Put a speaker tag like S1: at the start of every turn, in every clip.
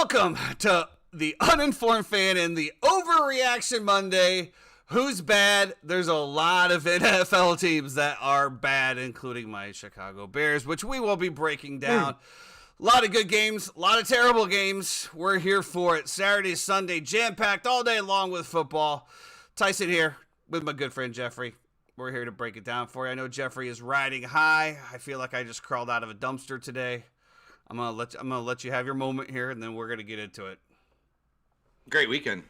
S1: Welcome to the Uninformed Fan and the Overreaction Monday. Who's bad? There's a lot of NFL teams that are bad, including my Chicago Bears, which we will be breaking down. A lot of good games, a lot of terrible games. We're here for it. Saturday, Sunday, jam-packed all day long with football. Tyson here with my good friend Jeffrey. We're here to break it down for you. I know Jeffrey is riding high. I feel like I just crawled out of a dumpster today. I'm gonna let you have your moment here, and then we're gonna get into it.
S2: Great weekend.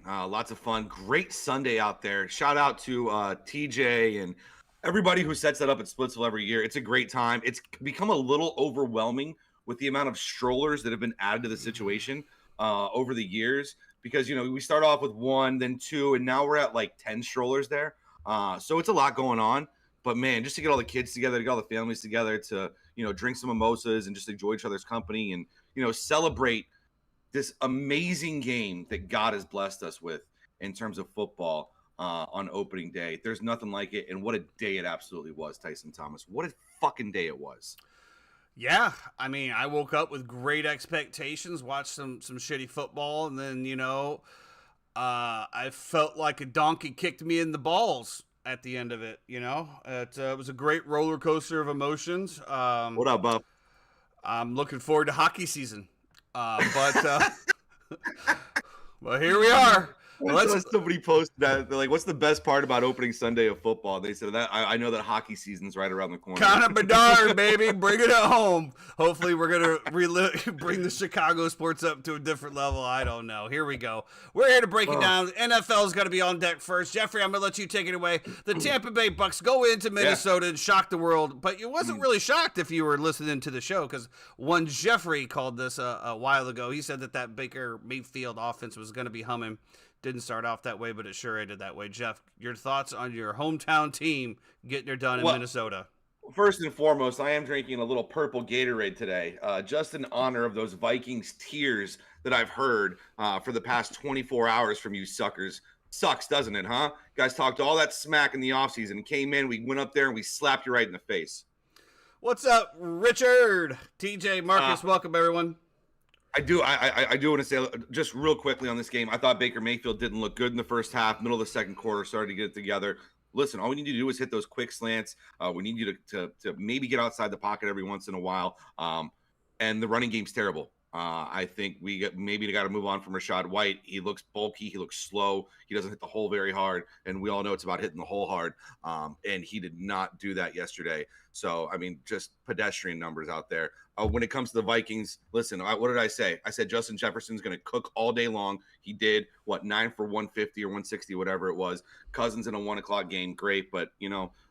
S2: Lots of fun. Great Sunday out there. Shout out to TJ and everybody who sets that up at Splitsville every year. It's a great time. It's become a little overwhelming with the amount of strollers that have been added to the situation over the years, because we start off with one, then two, and now we're at like 10 strollers there. So it's a lot going on. But man, just to get all the kids together, to get all the families together, to drink some mimosas and just enjoy each other's company, and celebrate this amazing game that God has blessed us with in terms of football on opening day. There's nothing like it, and what a day it absolutely was, Tyson Thomas. What a fucking day it was.
S1: Yeah, I mean, I woke up with great expectations, watched some shitty football, and then I felt like a donkey kicked me in the balls at the end of it. It was a great roller coaster of emotions.
S2: What up, Bob?
S1: I'm looking forward to hockey season. But here we are.
S2: Somebody posted that. They're like, what's the best part about opening Sunday of football? They said that I know that hockey season's right around the corner.
S1: Connor Bedard, baby, bring it home. Hopefully we're going to bring the Chicago sports up to a different level. I don't know. Here we go. We're here to break it down. NFL's got to be on deck first. Jeffrey, I'm going to let you take it away. The Tampa Bay Bucs go into Minnesota and shock the world, but you wasn't really shocked if you were listening to the show, because one Jeffrey called this a while ago. He said that Baker Mayfield offense was going to be humming. Didn't start off that way, but it sure ended that way. Jeff, your thoughts on your hometown team getting it done in Minnesota?
S2: First and foremost, I am drinking a little purple Gatorade today, just in honor of those Vikings tears that I've heard for the past 24 hours from you suckers. Sucks, doesn't it, huh? You guys talked all that smack in the offseason, came in, we went up there, and we slapped you right in the face.
S1: What's up, Richard? TJ, Marcus, welcome, everyone.
S2: I do want to say just real quickly on this game, I thought Baker Mayfield didn't look good in the first half. Middle of the second quarter, started to get it together. Listen, all we need to do is hit those quick slants. We need you to maybe get outside the pocket every once in a while. And the running game's terrible. I think we got to move on from Rachaad White. He looks bulky. He looks slow. He doesn't hit the hole very hard. And we all know it's about hitting the hole hard. And he did not do that yesterday. So, I mean, just pedestrian numbers out there. When it comes to the Vikings, listen, what did I say? I said Justin Jefferson's going to cook all day long. He did, 9 for 150 or 160, whatever it was. Cousins in a 1 o'clock game, great. But,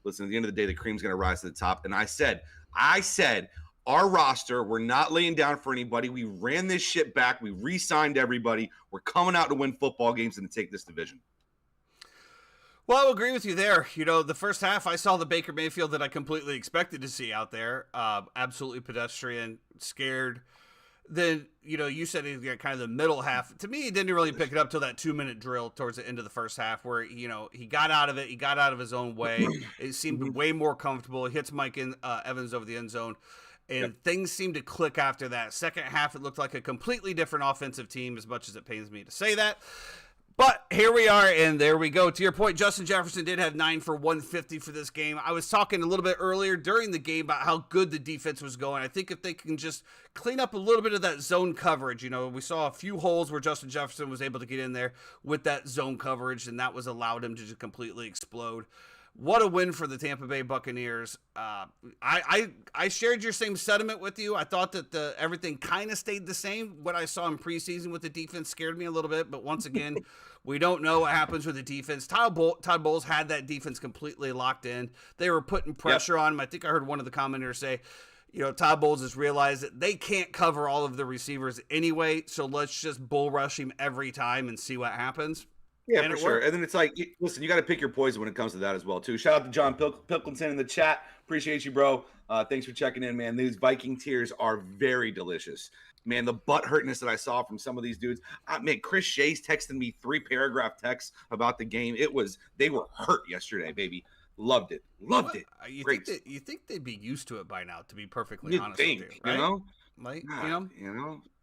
S2: listen, at the end of the day, the cream's going to rise to the top. And I said, our roster, we're not laying down for anybody. We ran this shit back. We re-signed everybody. We're coming out to win football games and to take this division.
S1: Well, I'll agree with you there. The first half, I saw the Baker Mayfield that I completely expected to see out there. Absolutely pedestrian, scared. Then, you said he got kind of the middle half. To me, he didn't really pick it up till that 2-minute drill towards the end of the first half where, he got out of it. He got out of his own way. It seemed way more comfortable. He hits Mike Evans over the end zone. And things seemed to click after that. Second half, it looked like a completely different offensive team, as much as it pains me to say that. But here we are, and there we go. To your point, Justin Jefferson did have 9 for 150 for this game. I was talking a little bit earlier during the game about how good the defense was going. I think if they can just clean up a little bit of that zone coverage, we saw a few holes where Justin Jefferson was able to get in there with that zone coverage, and that was allowed him to just completely explode. What a win for the Tampa Bay Buccaneers. I shared your same sentiment with you. I thought that everything kind of stayed the same. What I saw in preseason with the defense scared me a little bit, but once again, we don't know what happens with the defense. Todd Bowles had that defense completely locked in. They were putting pressure on him. I think I heard one of the commenters say, Todd Bowles has realized that they can't cover all of the receivers anyway, so let's just bull rush him every time and see what happens.
S2: Yeah, and for sure. And then it's like, listen, you got to pick your poison when it comes to that as well, too. Shout out to John Pilkington in the chat. Appreciate you, bro. Thanks for checking in, man. These Viking tears are very delicious. Man, the butt hurtness that I saw from some of these dudes. Man, Chris Shay's texting me 3-paragraph texts about the game. They were hurt yesterday, baby. Loved it.
S1: You think they'd be used to it by now, to be perfectly honest with you, right?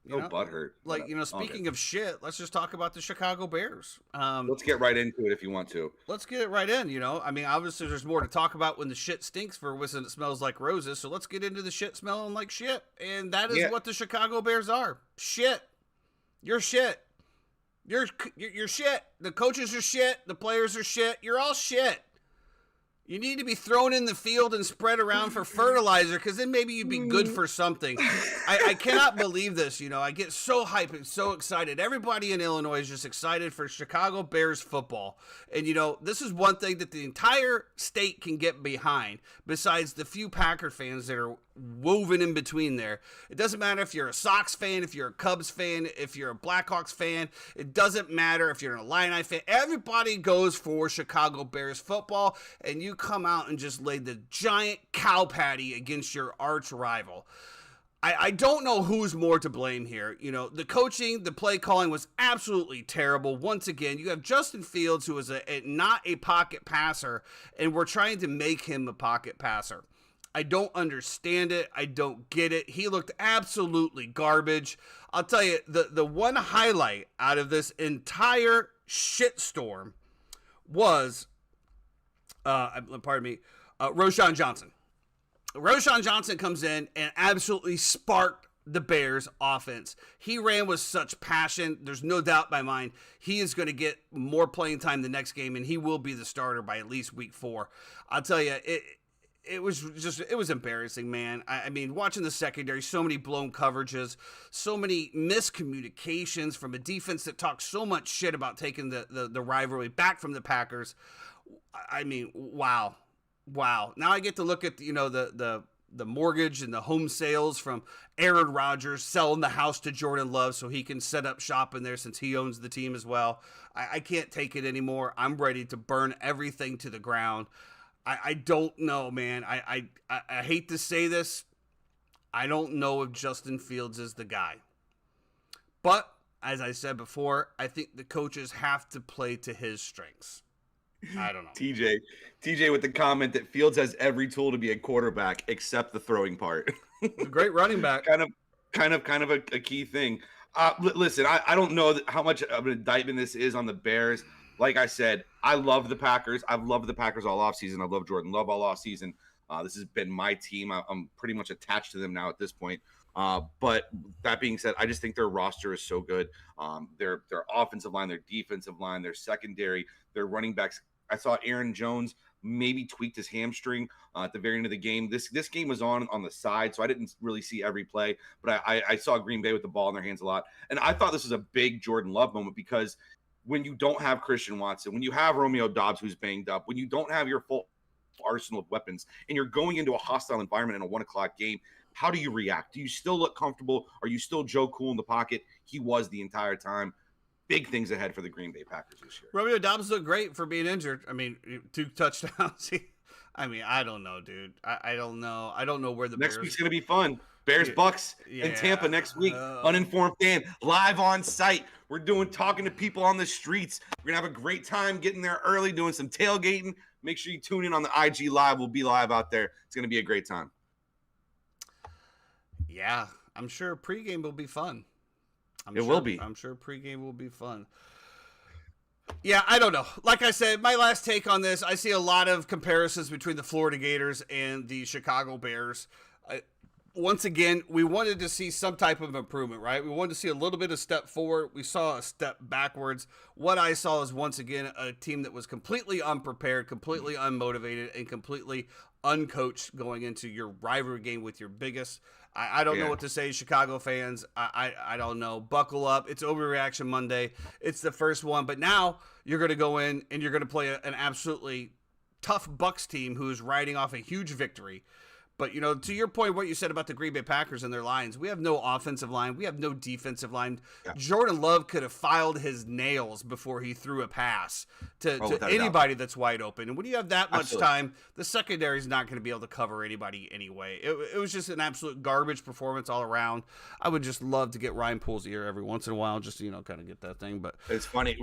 S1: You know,
S2: butthurt.
S1: like, speaking of shit, let's just talk about the Chicago Bears.
S2: Let's get right into it if you want to.
S1: Let's get it right in. I mean, obviously there's more to talk about when the shit stinks for when it smells like roses. So let's get into the shit smelling like shit. And that is what the Chicago Bears are. Shit. You're shit. You're shit. The coaches are shit. The players are shit. You're all shit. You need to be thrown in the field and spread around for fertilizer, because then maybe you'd be good for something. I cannot believe this. I get so hyped and so excited. Everybody in Illinois is just excited for Chicago Bears football. And, this is one thing that the entire state can get behind, besides the few Packer fans that are woven in between there. It doesn't matter if you're a Sox fan, if you're a Cubs fan, if you're a Blackhawks fan. It doesn't matter if you're an Illini fan. Everybody goes for Chicago Bears football, and you come out and just lay the giant cow patty against your arch rival. I don't know who's more to blame here. The coaching, the play calling was absolutely terrible. Once again, you have Justin Fields, who is not a pocket passer, and we're trying to make him a pocket passer. I don't understand it. I don't get it. He looked absolutely garbage. I'll tell you, the one highlight out of this entire shitstorm was, Roschon Johnson. Roschon Johnson comes in and absolutely sparked the Bears offense. He ran with such passion. There's no doubt in my mind he is going to get more playing time the next game, and he will be the starter by at least week 4. I'll tell you, it was embarrassing, man. I mean, watching the secondary, so many blown coverages, so many miscommunications from a defense that talks so much shit about taking the rivalry back from the Packers. I mean, wow. Now I get to look at the mortgage and the home sales from Aaron Rodgers selling the house to Jordan Love so he can set up shop in there since he owns the team as well. I can't take it anymore. I'm ready to burn everything to the ground. I don't know, man. I hate to say this. I don't know if Justin Fields is the guy. But, as I said before, I think the coaches have to play to his strengths. I don't know.
S2: TJ with the comment that Fields has every tool to be a quarterback except the throwing part.
S1: Great running back.
S2: kind of a key thing. Listen, I don't know how much of an indictment this is on the Bears. Like I said, I love the Packers. I've loved the Packers all offseason. I love Jordan Love all offseason. This has been my team. I'm pretty much attached to them now at this point. But that being said, I just think their roster is so good. Their offensive line, their defensive line, their secondary, their running backs. I saw Aaron Jones maybe tweaked his hamstring at the very end of the game. This game was on the side, so I didn't really see every play. But I saw Green Bay with the ball in their hands a lot. And I thought this was a big Jordan Love moment, because when you don't have Christian Watson, when you have Romeo Doubs who's banged up, when you don't have your full arsenal of weapons, and you're going into a hostile environment in a 1 o'clock game, how do you react? Do you still look comfortable? Are you still Joe Cool in the pocket? He was the entire time. Big things ahead for the Green Bay Packers this year.
S1: Romeo Doubs looked great for being injured. I mean, 2 touchdowns. I mean, I don't know, dude. I don't know. I don't know where the
S2: next
S1: Bears...
S2: week's going to be fun. Bears, Bucs in Tampa next week. Uninformed fan, live on site. We're talking to people on the streets. We're going to have a great time getting there early, doing some tailgating. Make sure you tune in on the IG Live. We'll be live out there. It's going to be a great time.
S1: Yeah, I'm sure pregame will be fun.
S2: Will be.
S1: I'm sure pregame will be fun. Yeah, I don't know. Like I said, my last take on this, I see a lot of comparisons between the Florida Gators and the Chicago Bears. Once again, we wanted to see some type of improvement, right? We wanted to see a little bit of step forward. We saw a step backwards. What I saw is, once again, a team that was completely unprepared, completely unmotivated, and completely uncoached going into your rivalry game with your biggest. I don't know what to say, Chicago fans. I don't know. Buckle up. It's Overreaction Monday. It's the first one. But now you're going to go in and you're going to play an absolutely tough Bucs team who's riding off a huge victory. But, to your point, what you said about the Green Bay Packers and their lines, we have no offensive line. We have no defensive line. Yeah. Jordan Love could have filed his nails before he threw a pass to anybody that's wide open. And when you have that much time, the secondary is not going to be able to cover anybody anyway. It was just an absolute garbage performance all around. I would just love to get Ryan Pool's ear every once in a while just to, kind of get that thing. But
S2: it's funny.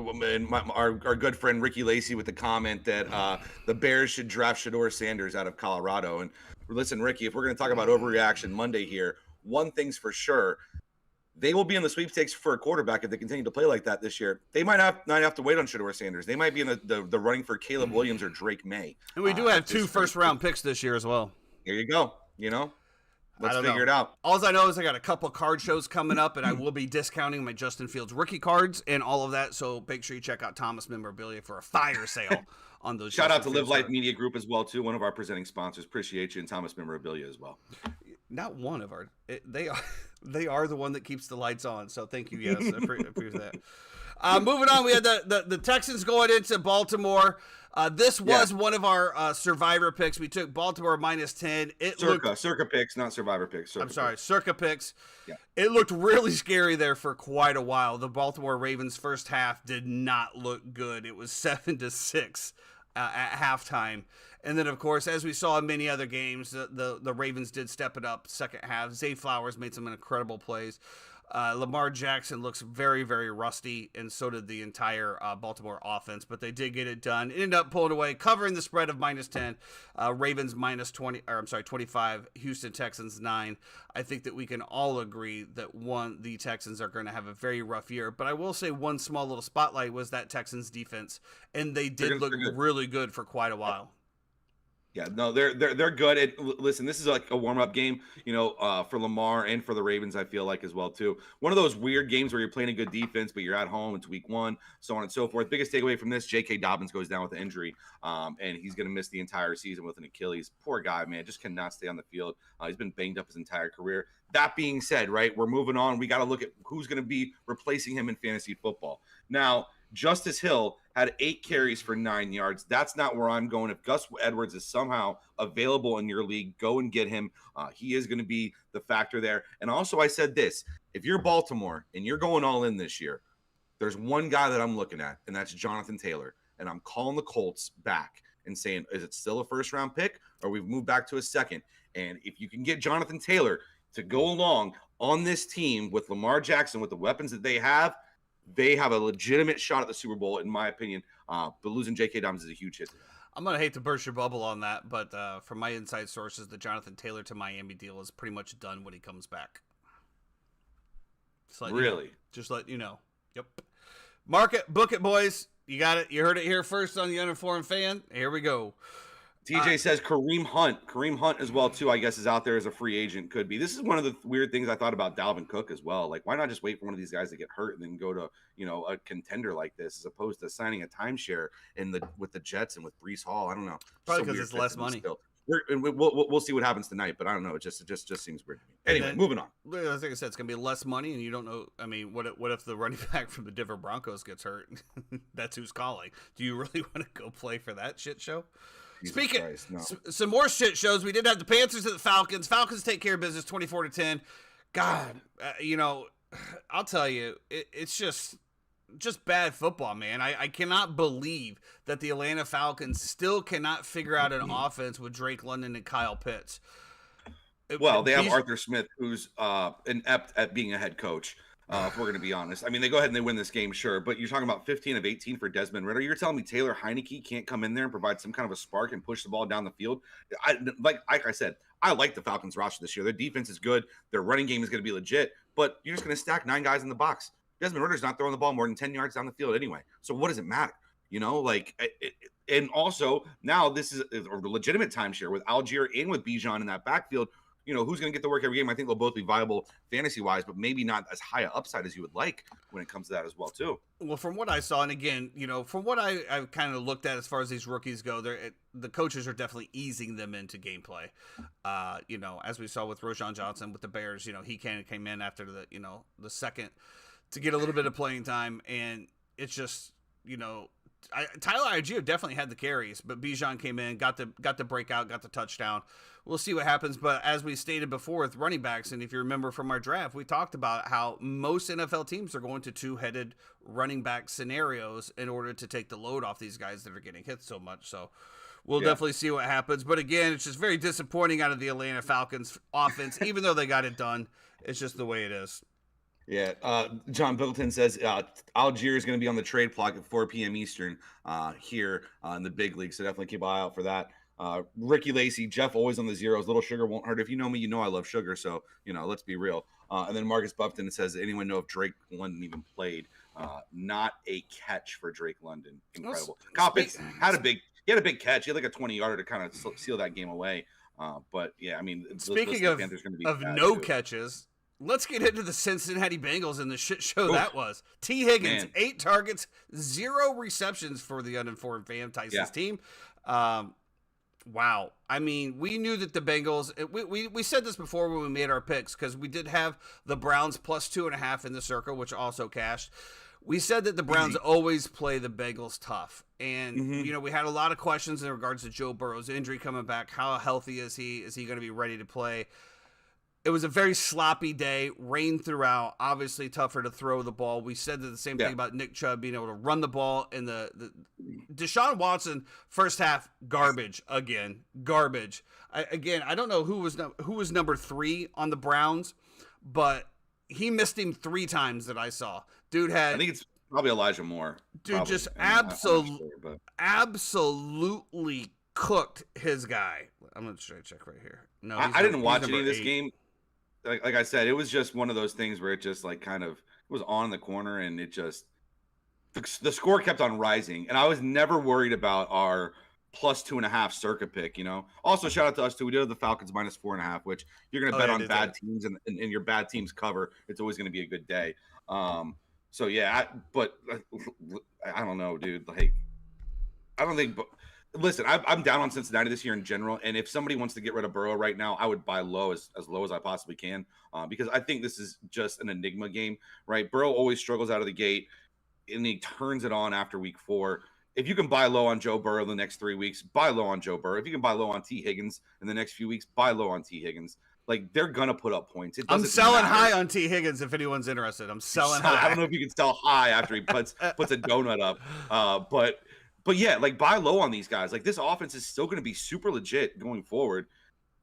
S2: Our good friend Ricky Lacey with the comment that the Bears should draft Shedeur Sanders out of Colorado. And listen, Ricky, if we're going to talk about Overreaction Monday here, one thing's for sure. They will be in the sweepstakes for a quarterback if they continue to play like that this year. They might not have to wait on Shedeur Sanders. They might be in the running for Caleb Williams or Drake May.
S1: And we do have 2 first-round picks this year as well.
S2: Here you go. Let's figure it out.
S1: All I know is I got a couple card shows coming up, and I will be discounting my Justin Fields rookie cards and all of that. So make sure you check out Thomas Memorabilia for a fire sale on those.
S2: Shout out to Live Life Media Group as well, too. One of our presenting sponsors. Appreciate you, and Thomas Memorabilia as well. Not one of our.
S1: They are the one that keeps the lights on. So thank you. Yes, I appreciate that. Moving on, we had the Texans going into Baltimore. This was one of our survivor picks. We took Baltimore -10.
S2: Circa picks, not survivor picks.
S1: Circa picks.
S2: Yeah.
S1: It looked really scary there for quite a while. The Baltimore Ravens first half did not look good. It was 7-6 at halftime. And then, of course, as we saw in many other games, the Ravens did step it up second half. Zay Flowers made some incredible plays. Lamar Jackson looks very, very rusty, and so did the entire Baltimore offense, but they did get it done. It ended up pulling away, covering the spread of -10. Ravens -25, Houston Texans 9. I think that we can all agree that the Texans are going to have a very rough year, but I will say one small little spotlight was that Texans defense, and they did look really good for quite a while.
S2: Yeah, no, they're good. Listen, this is like a warm-up game, for Lamar and for the Ravens, I feel like as well, too. One of those weird games where you're playing a good defense, but you're at home. It's week 1, so on and so forth. Biggest takeaway from this, J.K. Dobbins goes down with an injury, and he's going to miss the entire season with an Achilles. Poor guy, man, just cannot stay on the field. He's been banged up his entire career. That being said, right, we're moving on. We got to look at who's going to be replacing him in fantasy football. Now, Justice Hill had 8 carries for 9 yards. That's not where I'm going. If Gus Edwards is somehow available in your league, go and get him. He is going to be the factor there. And also, I said this. If you're Baltimore and you're going all in this year, there's one guy that I'm looking at, and that's Jonathan Taylor. And I'm calling the Colts back and saying, is it still a first-round pick, or we've moved back to a second? And if you can get Jonathan Taylor to go along on this team with Lamar Jackson, with the weapons that they have a legitimate shot at the Super Bowl, in my opinion. But losing J.K. Dobbins is a huge hit.
S1: I'm going to hate to burst your bubble on that, but from my inside sources, the Jonathan Taylor to Miami deal is pretty much done when he comes back.
S2: Really?
S1: Just let you know. Yep. Mark it, book it, boys. You got it. You heard it here first on the Uninformed Fan. Here we go.
S2: TJ says Kareem Hunt as well, too, I guess, is out there as a free agent. Could be. This is one of the weird things I thought about Dalvin Cook as well. Like, why not just wait for one of these guys to get hurt and then go to, a contender like this, as opposed to signing a timeshare with the Jets and with Breece Hall? I don't know.
S1: Probably because it's less money.
S2: We'll see what happens tonight, but I don't know. It just seems weird to me. Anyway, moving on.
S1: Like I said, it's going to be less money, and you don't know. I mean, what if the running back from the Denver Broncos gets hurt? That's who's calling. Do you really want to go play for that shit show?
S2: Jesus
S1: Speaking
S2: Christ, no.
S1: Some more shit shows. We did have the Panthers and the Falcons. Falcons take care of business 24-10. God, I'll tell you, it's just bad football, man. I cannot believe that the Atlanta Falcons still cannot figure out an offense with Drake London and Kyle Pitts.
S2: Well, they have Arthur Smith, who's inept at being a head coach. If we're going to be honest. I mean, they go ahead and they win this game, sure. But you're talking about 15 of 18 for Desmond Ridder. You're telling me Taylor Heineke can't come in there and provide some kind of a spark and push the ball down the field? Like I said, I like the Falcons roster this year. Their defense is good. Their running game is going to be legit. But you're just going to stack 9 guys in the box. Desmond Ridder's not throwing the ball more than 10 yards down the field anyway. So what does it matter? And also, now this is a legitimate timeshare with Algier and with Bijan in that backfield. Who's going to get to work every game? I think they'll both be viable fantasy-wise, but maybe not as high an upside as you would like when it comes to that as well, too.
S1: Well, from what I saw, and again, from what I've kind of looked at as far as these rookies go, the coaches are definitely easing them into gameplay. As we saw with Roschon Johnson with the Bears, he came in after the second to get a little bit of playing time, and it's just, Tyler Algier definitely had the carries, but Bijan came in, got the breakout, got the touchdown. We'll see what happens, but as we stated before with running backs, and if you remember from our draft, we talked about how most NFL teams are going to 2-headed running back scenarios in order to take the load off these guys that are getting hit so much. So we'll definitely see what happens. But again, it's just very disappointing out of the Atlanta Falcons offense, even though they got it done. It's just the way it is.
S2: Yeah, John Bittleton says Algier is going to be on the trade clock at 4 p.m. Eastern here in the big league, so definitely keep an eye out for that. Ricky Lacy, Jeff always on the zeros. Little sugar won't hurt. If you know me, you know I love sugar. So, let's be real. And then Marcus Buffton says, anyone know if Drake London even played? Not a catch for Drake London. Incredible. Kyle Pitts had a big catch. He had like a 20-yarder to kind of seal that game away. But yeah, I mean,
S1: speaking of no catches, let's get into the Cincinnati Bengals and the shit show that was. T. Higgins, 8 targets, 0 receptions for the uninformed fan, Tyson's team. Wow. I mean, we knew that the Bengals, we said this before when we made our picks, because we did have the Browns plus 2.5 in the circle, which also cashed. We said that the Browns always play the Bengals tough. And, we had a lot of questions in regards to Joe Burrow's injury coming back. How healthy is he? Is he going to be ready to play? It was a very sloppy day, rain throughout, obviously tougher to throw the ball. We said the same thing about Nick Chubb being able to run the ball. And the Deshaun Watson, first half, garbage again, garbage. I don't know who was number 3 on the Browns, but he missed him 3 times that I saw. Dude had...
S2: I think it's probably Elijah Moore.
S1: Dude
S2: probably.
S1: Just absolutely cooked his guy. I'm going to try to check right here. No,
S2: I didn't watch any of this game. Like I said, it was just one of those things where it just like kind of was on the corner, and it just the score kept on rising, and I was never worried about our plus 2.5 circa pick. Also shout out to us too. We did have the Falcons minus 4.5, which you're going to bet on bad teams, and your bad teams cover. It's always going to be a good day. So yeah, but I don't know, dude. Like, I don't think. Listen, I'm down on Cincinnati this year in general, and if somebody wants to get rid of Burrow right now, I would buy low as low as I possibly can, because I think this is just an enigma game, right? Burrow always struggles out of the gate, and he turns it on after week 4. If you can buy low on Joe Burrow the next 3 weeks, buy low on Joe Burrow. If you can buy low on T. Higgins in the next few weeks, buy low on T. Higgins. Like, they're going to put up points.
S1: I'm selling high on T. Higgins if anyone's interested. I'm selling high.
S2: I don't know if you can sell high after he puts a donut up, But yeah, like, buy low on these guys. Like, this offense is still going to be super legit going forward.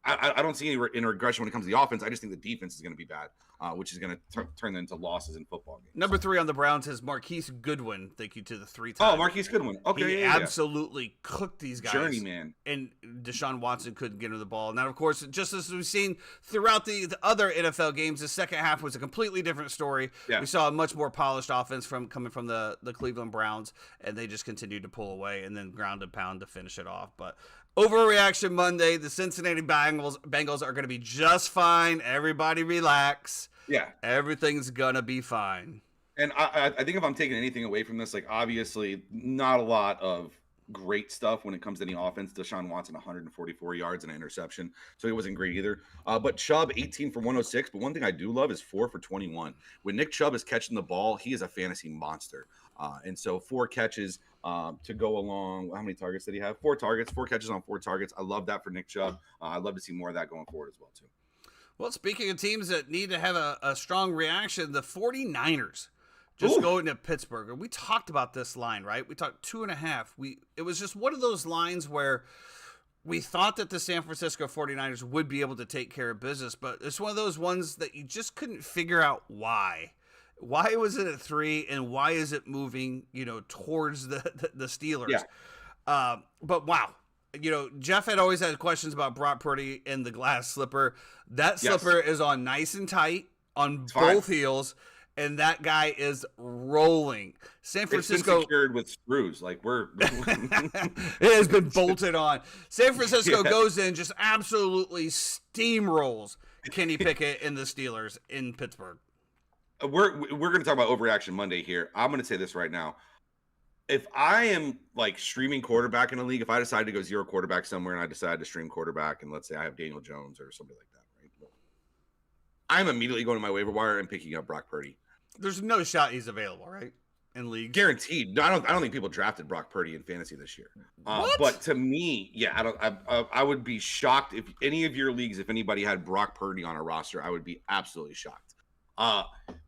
S2: I don't see any regression when it comes to the offense. I just think the defense is going to be bad, which is going to turn into losses in football games.
S1: Number 3 on the Browns is Marquise Goodwin. Thank you to the 3 times.
S2: Oh, Marquise Goodwin. Okay,
S1: he absolutely cooked these guys.
S2: Journeyman.
S1: And Deshaun Watson couldn't get him the ball. Now, of course, just as we've seen throughout the other NFL games, the second half was a completely different story. Yeah. We saw a much more polished offense coming from the Cleveland Browns, and they just continued to pull away and then ground and pound to finish it off. But Overreaction Monday, the Cincinnati Bengals are going to be just fine. Everybody relax.
S2: Yeah.
S1: Everything's going to be fine.
S2: And I think if I'm taking anything away from this, like, obviously not a lot of great stuff when it comes to any offense. Deshaun Watson, 144 yards and an interception, so he wasn't great either. But Chubb, 18 for 106. But one thing I do love is 4 for 21. When Nick Chubb is catching the ball, he is a fantasy monster. And so 4 catches to go along. How many targets did he have? 4 targets, 4 catches on 4 targets. I love that for Nick Chubb. I'd love to see more of that going forward as well, too.
S1: Well, speaking of teams that need to have a strong reaction, the 49ers just going to Pittsburgh. We talked about this line, right? We talked 2.5. It was just one of those lines where we thought that the San Francisco 49ers would be able to take care of business, but it's one of those ones that you just couldn't figure out why. Why was it at 3, and why is it moving, towards the Steelers? Yeah. But wow. Jeff had always had questions about Brock Purdy and the glass slipper. That slipper is on nice and tight on both heels, and that guy is rolling. San Francisco
S2: it's been secured with screws. Like,
S1: it has been bolted on. San Francisco goes in, just absolutely steamrolls Kenny Pickett and the Steelers in Pittsburgh.
S2: We're going to talk about Overreaction Monday here. I'm going to say this right now. If I am like streaming quarterback in a league, if I decide to go 0 quarterback somewhere and I decide to stream quarterback, and let's say I have Daniel Jones or somebody like that, right? I'm immediately going to my waiver wire and picking up Brock Purdy.
S1: There's no shot he's available, right? In league,
S2: guaranteed. No, I don't think people drafted Brock Purdy in fantasy this year. But to me, yeah, I would be shocked if any of your leagues, if anybody had Brock Purdy on a roster, I would be absolutely shocked.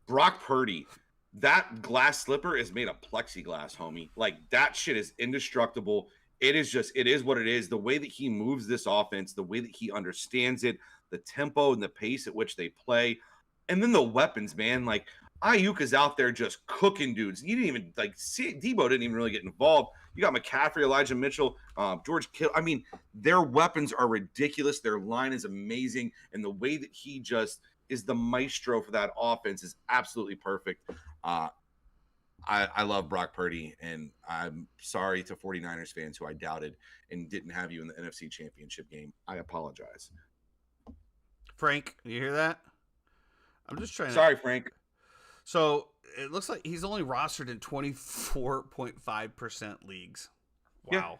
S2: Brock Purdy, that glass slipper is made of plexiglass, homie. Like, that shit is indestructible. It is what it is. The way that he moves this offense, the way that he understands it, the tempo and the pace at which they play, and then the weapons, man. Like, Ayuk is out there just cooking dudes. You didn't even see Debo didn't even really get involved. You got McCaffrey, Elijah Mitchell, George Kittle. I mean, their weapons are ridiculous. Their line is amazing, and the way that he just is the maestro for that offense is absolutely perfect. I love Brock Purdy, and I'm sorry to 49ers fans who I doubted and didn't have you in the NFC Championship game. I apologize.
S1: Frank, you hear that? I'm just trying.
S2: Sorry, Frank.
S1: So it looks like he's only rostered in 24.5% leagues. Wow.
S2: Yeah.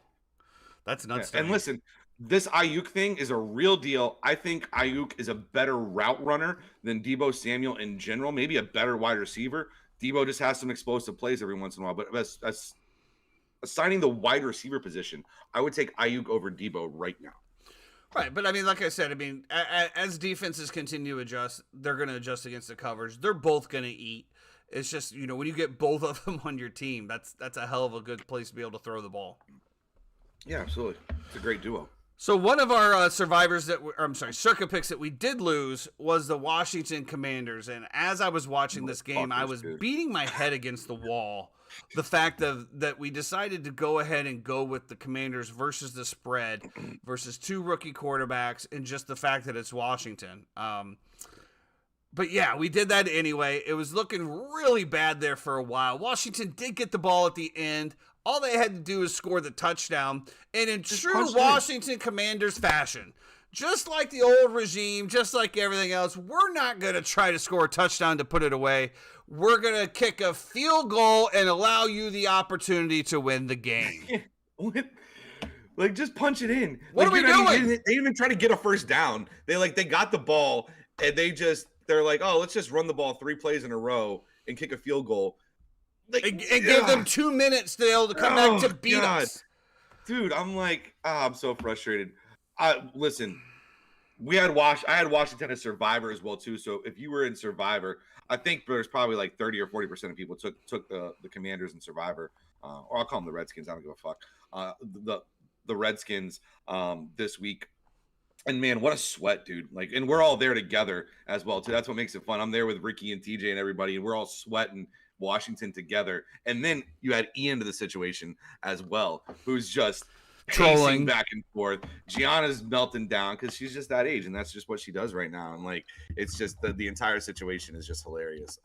S1: That's nuts.
S2: Yeah. And listen, this Ayuk thing is a real deal. I think Ayuk is a better route runner than Debo Samuel in general, maybe a better wide receiver. Debo just has some explosive plays every once in a while. But as assigning the wide receiver position, I would take Ayuk over Debo right now.
S1: Right, but I mean, like I said, I mean, as defenses continue to adjust, they're going to adjust against the coverage. They're both going to eat. It's just, you know, when you get both of them on your team, that's a hell of a good place to be able to throw the ball.
S2: Yeah, absolutely. It's a great duo.
S1: So one of our circuit picks that we did lose was the Washington Commanders. And as I was watching this game, I was beating my head against the wall. The fact that we decided to go ahead and go with the Commanders versus the spread versus two rookie quarterbacks, and just the fact that it's Washington. But yeah, we did that anyway. It was looking really bad there for a while. Washington did get the ball at the end. All they had to do is score the touchdown. And in true Washington Commanders fashion, just like the old regime, just like everything else, we're not going to try to score a touchdown to put it away. We're going to kick a field goal and allow you the opportunity to win the game.
S2: Like, just punch it in.
S1: What are we doing?
S2: They didn't even try to get a first down. They got the ball, and they're like, oh, let's just run the ball 3 plays in a row and kick a field goal. Like,
S1: and give them 2 minutes to be able to come back to beat us.
S2: Dude, I'm like, I'm so frustrated. Listen, I had Washington as Survivor as well too. So if you were in Survivor, I think there's probably like 30 or 40% of people took the Commanders in Survivor, or I'll call them the Redskins. I don't give a fuck. The Redskins this week. And man, what a sweat, dude! Like, and we're all there together as well too. That's what makes it fun. I'm there with Ricky and TJ and everybody, and we're all sweating Washington together. And then you add Ian to the situation as well, who's just trolling back and forth. Gianna's melting down because she's just that age, and that's just what she does right now. And like, it's just the entire situation is just hilarious.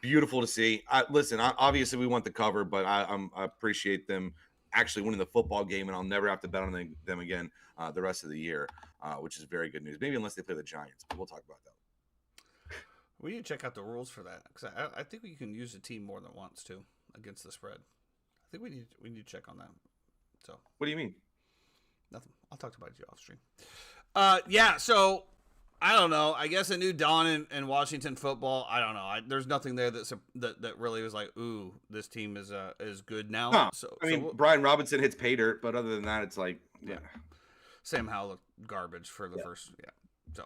S2: Beautiful to see. Listen, obviously we want the cover, but I appreciate them actually winning the football game, and I'll never have to bet on them again the rest of the year, which is very good news. Maybe unless they play the Giants, but we'll talk about that.
S1: We need to check out the rules for that, because I think we can use a team more than once too against the spread. I think we need to check on that. So
S2: what do you mean?
S1: Nothing. I'll talk about you off stream. Yeah. So I don't know. I guess a new dawn in Washington football. I don't know. There's nothing there that really was like, ooh, this team is good now.
S2: Huh. Brian Robinson hits pay dirt, but other than that, it's like, yeah.
S1: Sam Howell looked garbage for the first. Yeah. So,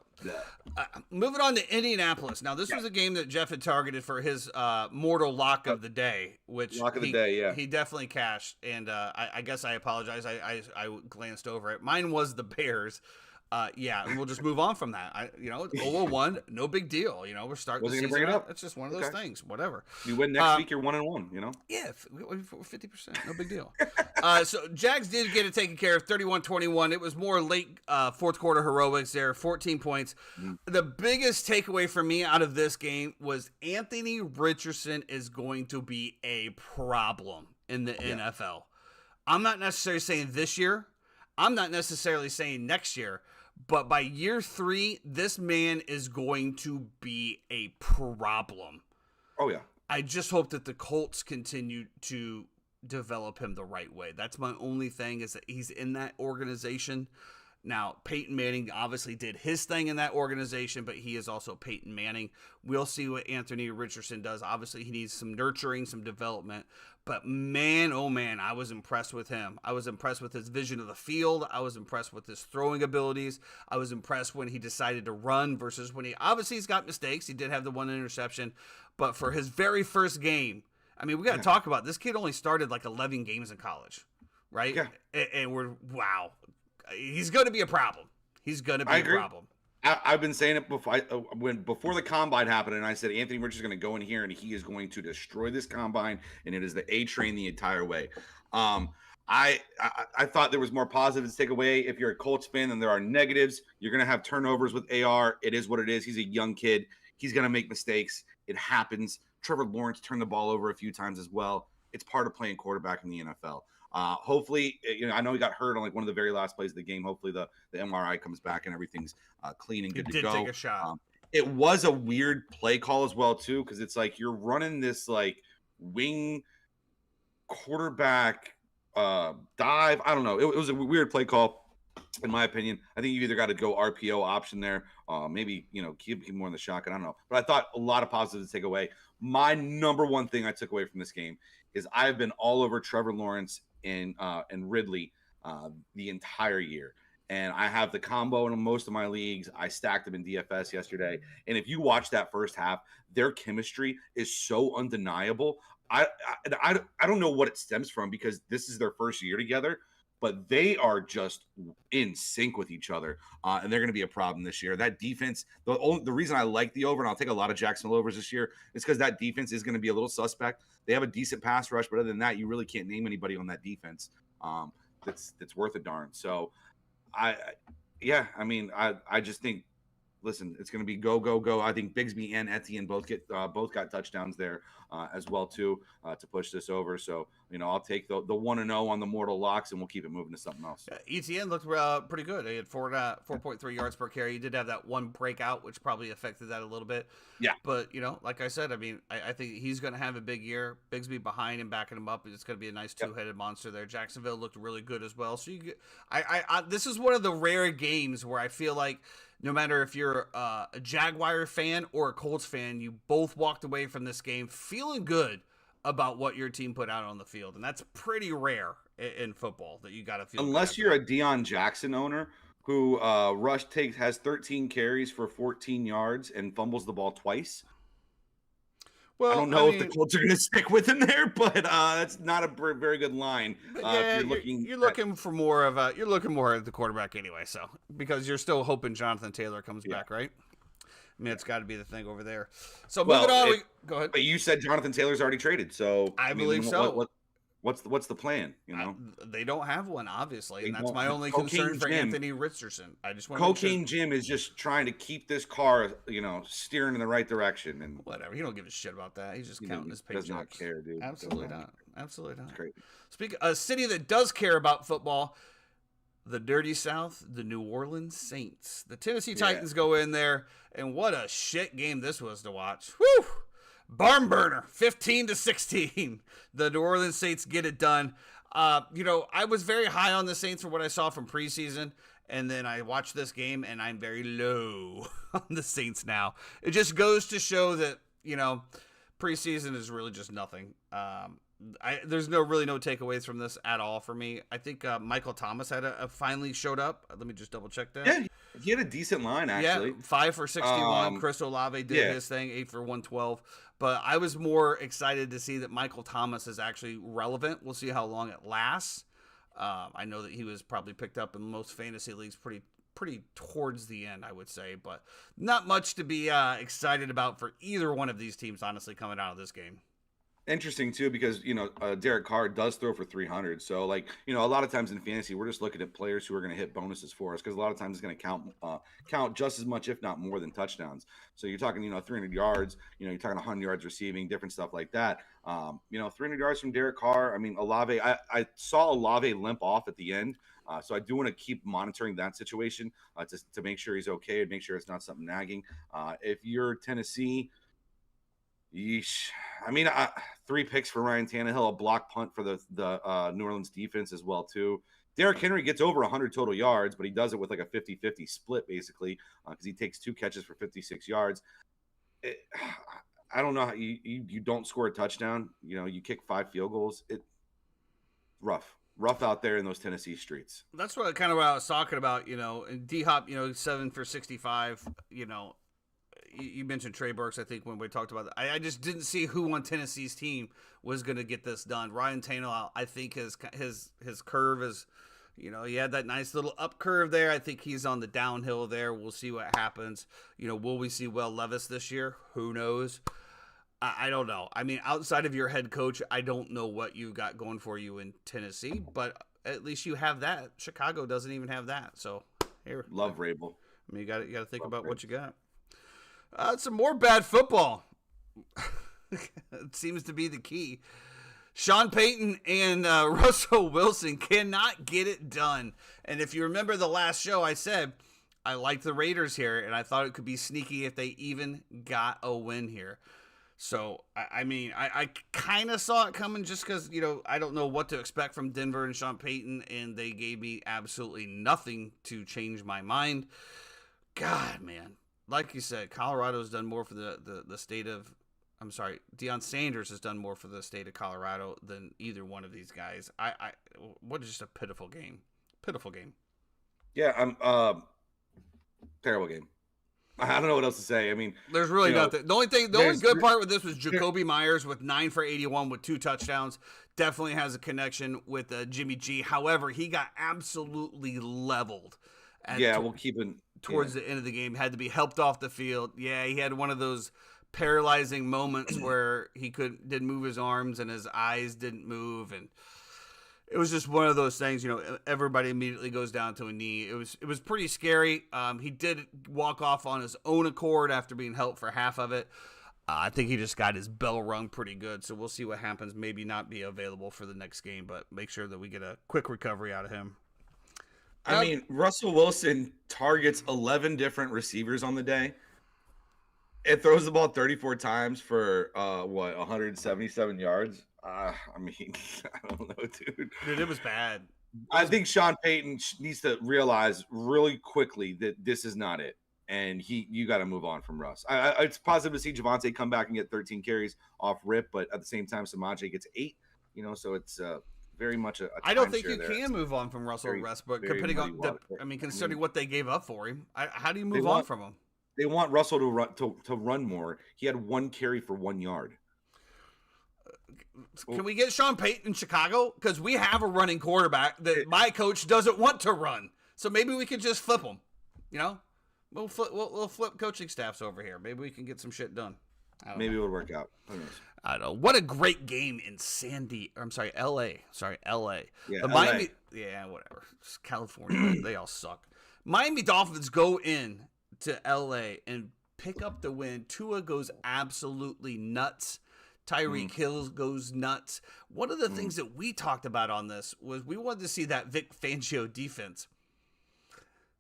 S1: moving on to Indianapolis. Now, this was a game that Jeff had targeted for his mortal lock of the day, which he definitely cashed. And I guess I apologize. I glanced over it. Mine was the Bears. And we'll just move on from that. It's 0-1, no big deal. We're starting.
S2: Wasn't going to bring it up.
S1: It's just one of those things. Whatever.
S2: You win next week, you're 1-1.
S1: Yeah, 50%, no big deal. So Jags did get it taken care of, 31-21. It was more late fourth quarter heroics there, 14 points. The biggest takeaway for me out of this game was Anthony Richardson is going to be a problem in the NFL. I'm not necessarily saying this year. I'm not necessarily saying next year. But by year 3, this man is going to be a problem.
S2: Oh, yeah.
S1: I just hope that the Colts continue to develop him the right way. That's my only thing, is that he's in that organization. Now, Peyton Manning obviously did his thing in that organization, but he is also Peyton Manning. We'll see what Anthony Richardson does. Obviously, he needs some nurturing, some development. But man, oh man, I was impressed with him. I was impressed with his vision of the field. I was impressed with his throwing abilities. I was impressed when he decided to run versus when he's got mistakes. He did have the one interception. But for his very first game, I mean, we got to talk about this kid only started like 11 games in college, right? Yeah. And we're, wow. He's going to be a problem. He's going to be a problem.
S2: I've been saying it before the combine happened, and I said Anthony Richards is going to go in here and he is going to destroy this combine, and it is the A train the entire way. Um, I thought there was more positives to take away. If you're a Colts fan, then there are negatives. You're going to have turnovers with AR. It is what it is. He's a young kid. He's going to make mistakes. It happens. Trevor Lawrence turned the ball over a few times as well. It's part of playing quarterback in the NFL. Hopefully, I know he got hurt on like one of the very last plays of the game. Hopefully, the MRI comes back and everything's clean and good to go.
S1: He did take a shot.
S2: It was a weird play call as well too, because it's like you're running this like wing quarterback dive. I don't know. It was a weird play call, in my opinion. I think you either got to go RPO option there, maybe keep more in the shotgun. I don't know, but I thought a lot of positives to take away. My number one thing I took away from this game is I've been all over Trevor Lawrence and Ridley the entire year. And I have the combo in most of my leagues. I stacked them in DFS yesterday. And if you watch that first half, their chemistry is so undeniable. I don't know what it stems from, because this is their first year together, but they are just in sync with each other. And they're going to be a problem this year. That defense, the reason I like the over, and I'll take a lot of Jacksonville overs this year, is because that defense is going to be a little suspect. They have a decent pass rush, but other than that, you really can't name anybody on that defense that's worth a darn. So I just think, listen, it's going to be go. I think Bigsby and Etienne both got touchdowns there as well too to push this over. So I'll take the 1-0 on the mortal locks, and we'll keep it moving to something else.
S1: Etienne looked pretty good. He had 4.3 yards per carry. He did have that one breakout, which probably affected that a little bit.
S2: Yeah,
S1: but like I said, I think he's going to have a big year. Bigsby behind him, backing him up. It's going to be a nice two-headed monster there. Jacksonville looked really good as well. So this is one of the rare games where I feel like, no matter if you're a Jaguar fan or a Colts fan, you both walked away from this game feeling good about what your team put out on the field. And that's pretty rare in football, that you got to feel
S2: unless you're a Deion Jackson owner who has 13 carries for 14 yards and fumbles the ball twice. Well, I don't know if the Colts are going to stick with him there, but that's not a very good line.
S1: You're looking more at the quarterback anyway, so because you're still hoping Jonathan Taylor comes back, right? I mean, it's got to be the thing over there. So moving on, go ahead.
S2: But you said Jonathan Taylor's already traded, so
S1: I believe so.
S2: What's the plan?
S1: They don't have one, obviously, and that's my only concern for Anthony Richardson. I just want
S2: Cocaine Jim is just trying to keep this car, steering in the right direction, and
S1: whatever. He don't give a shit about that. He's just counting his paychecks.
S2: Does not care, dude.
S1: Absolutely not. Absolutely not.
S2: Great.
S1: Speaking a city that does care about football, the dirty South, the New Orleans Saints. The Tennessee Titans go in there, and what a shit game this was to watch. Woo! Barn burner, 15-16. The New Orleans Saints get it done. I was very high on the Saints for what I saw from preseason, and then I watched this game, and I'm very low on the Saints now. It just goes to show that, preseason is really just nothing. There's no takeaways from this at all for me. I think Michael Thomas finally showed up. Let me just double check that.
S2: Yeah, he had a decent line, actually.
S1: Yeah, 5 for 61. Chris Olave did his thing, 8 for 112. But I was more excited to see that Michael Thomas is actually relevant. We'll see how long it lasts. I know that he was probably picked up in most fantasy leagues pretty towards the end, I would say. But not much to be excited about for either one of these teams, honestly, coming out of this game.
S2: Interesting too, because Derek Carr does throw for 300. So a lot of times in fantasy, we're just looking at players who are going to hit bonuses for us, because a lot of times it's going to count just as much, if not more, than touchdowns. So you're talking 300 yards, you're talking 100 yards receiving, different stuff like that. 300 yards from Derek Carr. Olave. I saw Olave limp off at the end. So I do want to keep monitoring that situation to make sure he's okay and make sure it's not something nagging. If you're Tennessee, yeesh. 3 picks for Ryan Tannehill, a block punt for the New Orleans defense as well too. Derrick Henry gets over 100 total yards, but he does it with like a 50-50 split basically, because he takes 2 catches for 56 yards. I don't know how you don't score a touchdown. You kick 5 field goals. Rough out there in those Tennessee streets.
S1: That's what I was talking about. And D-Hop, 7 for 65. You mentioned Trey Burks, I think, when we talked about that. I just didn't see who on Tennessee's team was going to get this done. Ryan Tannehill, I think his curve is He had that nice little up curve there. I think he's on the downhill there. We'll see what happens. Will we see Will Levis this year? Who knows? I don't know. I mean, outside of your head coach, I don't know what you got going for you in Tennessee, but at least you have that. Chicago doesn't even have that. So here,
S2: love Rabel.
S1: I mean, you got to think about what you got. Some more bad football. It seems to be the key. Sean Payton and Russell Wilson cannot get it done. And if you remember the last show, I said I liked the Raiders here, and I thought it could be sneaky if they even got a win here. So, I kind of saw it coming just because, I don't know what to expect from Denver and Sean Payton, and they gave me absolutely nothing to change my mind. God, man. Like you said, Colorado's done more for the state of – I'm sorry, Deion Sanders has done more for the state of Colorado than either one of these guys. What just a pitiful game. Pitiful game.
S2: Yeah, terrible game. I don't know what else to say. I mean,
S1: there's really nothing. The only good part with this was Jacoby Myers with 9 for 81 with 2 touchdowns. Definitely has a connection with Jimmy G. However, he got absolutely leveled. Towards the end of the game, had to be helped off the field. Yeah, he had one of those paralyzing moments where he didn't move his arms and his eyes didn't move, and it was just one of those things. Everybody immediately goes down to a knee. It was pretty scary. He did walk off on his own accord after being helped for half of it. I think he just got his bell rung pretty good, so we'll see what happens. Maybe not be available for the next game, but make sure that we get a quick recovery out of him.
S2: I mean, Russell Wilson targets 11 different receivers on the day. It throws the ball 34 times for 177 yards. I don't know, dude.
S1: Dude, it was bad.
S2: I think Sean Payton needs to realize really quickly that this is not it, and you got to move on from Russ. It's positive to see Javonte come back and get 13 carries off rip, but at the same time, Samaje gets 8. So it's very much a
S1: I don't think you can move on from Russell Westbrook, depending on considering what they gave up for him. How do you move on from him?
S2: They want Russell to run more. He had 1 carry for 1 yard.
S1: Can we get Sean Payton in Chicago? Because we have a running quarterback that my coach doesn't want to run. So maybe we could just flip him. We'll flip coaching staffs over here. Maybe we can get some shit done.
S2: Maybe it would work out. Who knows?
S1: I don't know. What a great game in L.A. L.A.
S2: Yeah,
S1: the Miami. Yeah, whatever. It's California. They all suck. Miami Dolphins go in to L.A. and pick up the win. Tua goes absolutely nuts. Tyreek Hill goes nuts. One of the things that we talked about on this was we wanted to see that Vic Fangio defense.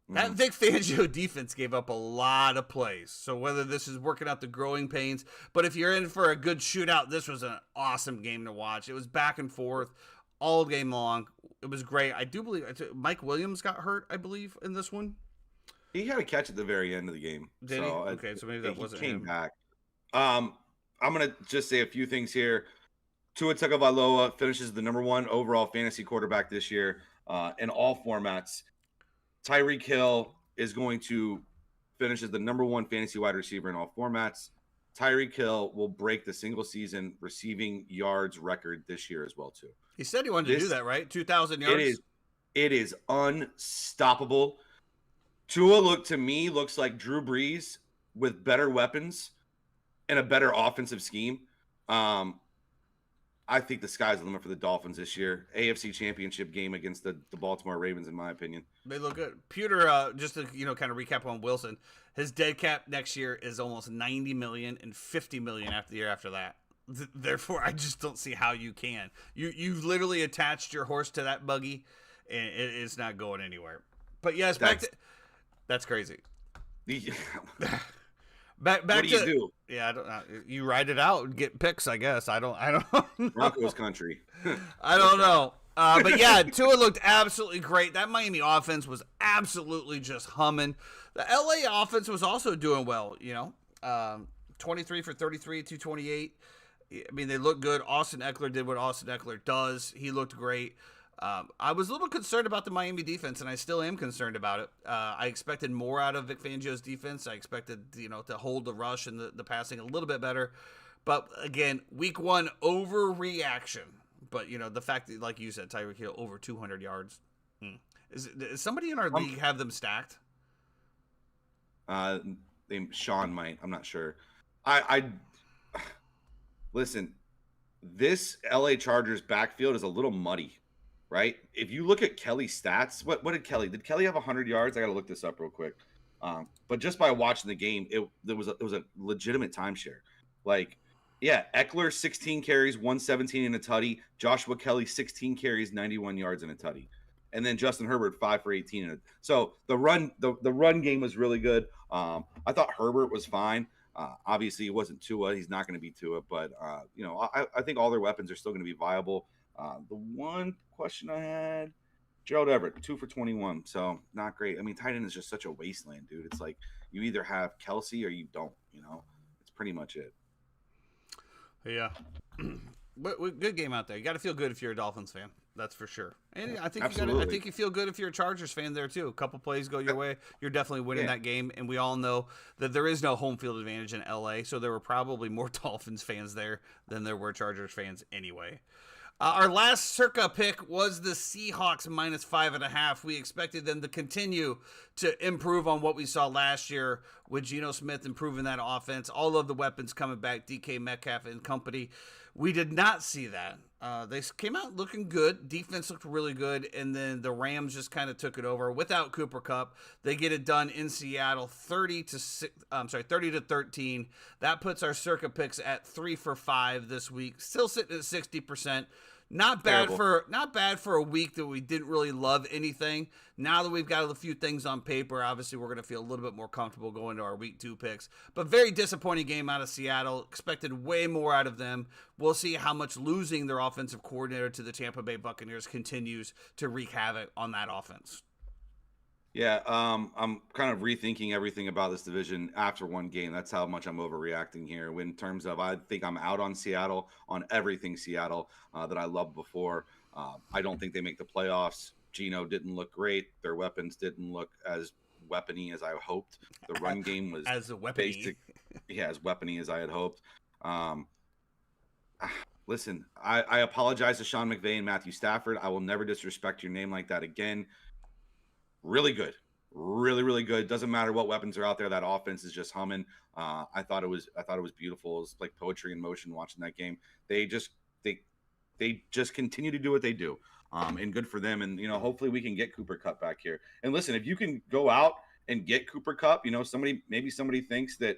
S1: That Vic Fangio defense gave up a lot of plays. So whether this is working out the growing pains, but if you're in for a good shootout, this was an awesome game to watch. It was back and forth all game long. It was great. I do believe Mike Williams got hurt, I believe, in this one.
S2: He had a catch at the very end of the game.
S1: Did he? Okay, so maybe that wasn't him.
S2: He came back. I'm going to just say a few things here. Tua Tagovailoa finishes the number 1 overall fantasy quarterback this year in all formats. Tyreek Hill is going to finish as the number 1 fantasy wide receiver in all formats. Tyreek Hill will break the single season receiving yards record this year as well, too.
S1: He said he wanted to do that, right? 2,000 yards?
S2: It is unstoppable. Tua looks like Drew Brees with better weapons and a better offensive scheme. I think the sky's the limit for the Dolphins this year. AFC Championship game against the Baltimore Ravens, in my opinion.
S1: They look good. Pewter, just to kind of recap on Wilson, his dead cap next year is almost $90 million and $50 million after the year after that. Therefore, I just don't see how you can. You've literally attached your horse to that buggy, and it's not going anywhere. But yes, that's crazy. Back
S2: what do you do?
S1: Yeah, I don't know. You ride it out and get picks, I guess. I don't know.
S2: Broncos country.
S1: I don't know. But yeah, Tua looked absolutely great. That Miami offense was absolutely just humming. The LA offense was also doing well, 23 for 33, 228. I mean, they look good. Austin Eckler did what Austin Eckler does. He looked great. I was a little concerned about the Miami defense, and I still am concerned about it. I expected more out of Vic Fangio's defense. I expected, to hold the rush and the passing a little bit better. But, again, week 1, overreaction. But, the fact that, like you said, Tyreek Hill over 200 yards. Is somebody in our league have them stacked?
S2: Named Sean might. I'm not sure. I listen. This LA Chargers backfield is a little muddy, right? If you look at Kelly's stats, what did Kelly? Did Kelly have 100 yards? I got to look this up real quick. But just by watching the game, it was a legitimate timeshare. Like, yeah, Eckler 16 carries, 117 in a tutty. Joshua Kelly 16 carries, 91 yards in a tutty, and then Justin Herbert 5 for 18. So the run game was really good. I thought Herbert was fine. Obviously, it wasn't Tua. He's not going to be Tua, but I think all their weapons are still going to be viable. The one question I had, Gerald Everett, 2 for 21, so not great. I mean, tight end is just such a wasteland, dude. It's like you either have Kelsey or you don't. It's pretty much it.
S1: Yeah, but good game out there. You got to feel good if you're a Dolphins fan. That's for sure. And I think you feel good if you're a Chargers fan there too. A couple plays go your way, you're definitely winning that game. And we all know that there is no home field advantage in LA, so there were probably more Dolphins fans there than there were Chargers fans anyway. Our last circa pick was the Seahawks -5.5. We expected them to continue to improve on what we saw last year with Geno Smith improving that offense. All of the weapons coming back, DK Metcalf and company. We did not see that. They came out looking good. Defense looked really good, and then the Rams just kind of took it over without Cooper Kupp. They get it done in Seattle, 30-13. That puts our circa picks at 3 for 5 this week. Still sitting at 60%. Not bad for a week that we didn't really love anything. Now that we've got a few things on paper, obviously we're going to feel a little bit more comfortable going to our week 2 picks. But very disappointing game out of Seattle. Expected way more out of them. We'll see how much losing their offensive coordinator to the Tampa Bay Buccaneers continues to wreak havoc on that offense.
S2: Yeah, I'm kind of rethinking everything about this division after one game. That's how much I'm overreacting here. In terms of, I think I'm out on Seattle, on everything Seattle that I loved before. I don't think they make the playoffs. Geno didn't look great. Their weapons didn't look as weapony as I hoped. The run game was
S1: as weapony.
S2: As weapony as I had hoped. Listen, I apologize to Sean McVay and Matthew Stafford. I will never disrespect your name like that again. Really good. Really, really good. Doesn't matter what weapons are out there. That offense is just humming. I thought it was beautiful. It was like poetry in motion watching that game. They just continue to do what they do. And good for them. And hopefully we can get Cooper Kupp back here. And listen, if you can go out and get Cooper Kupp, somebody thinks that,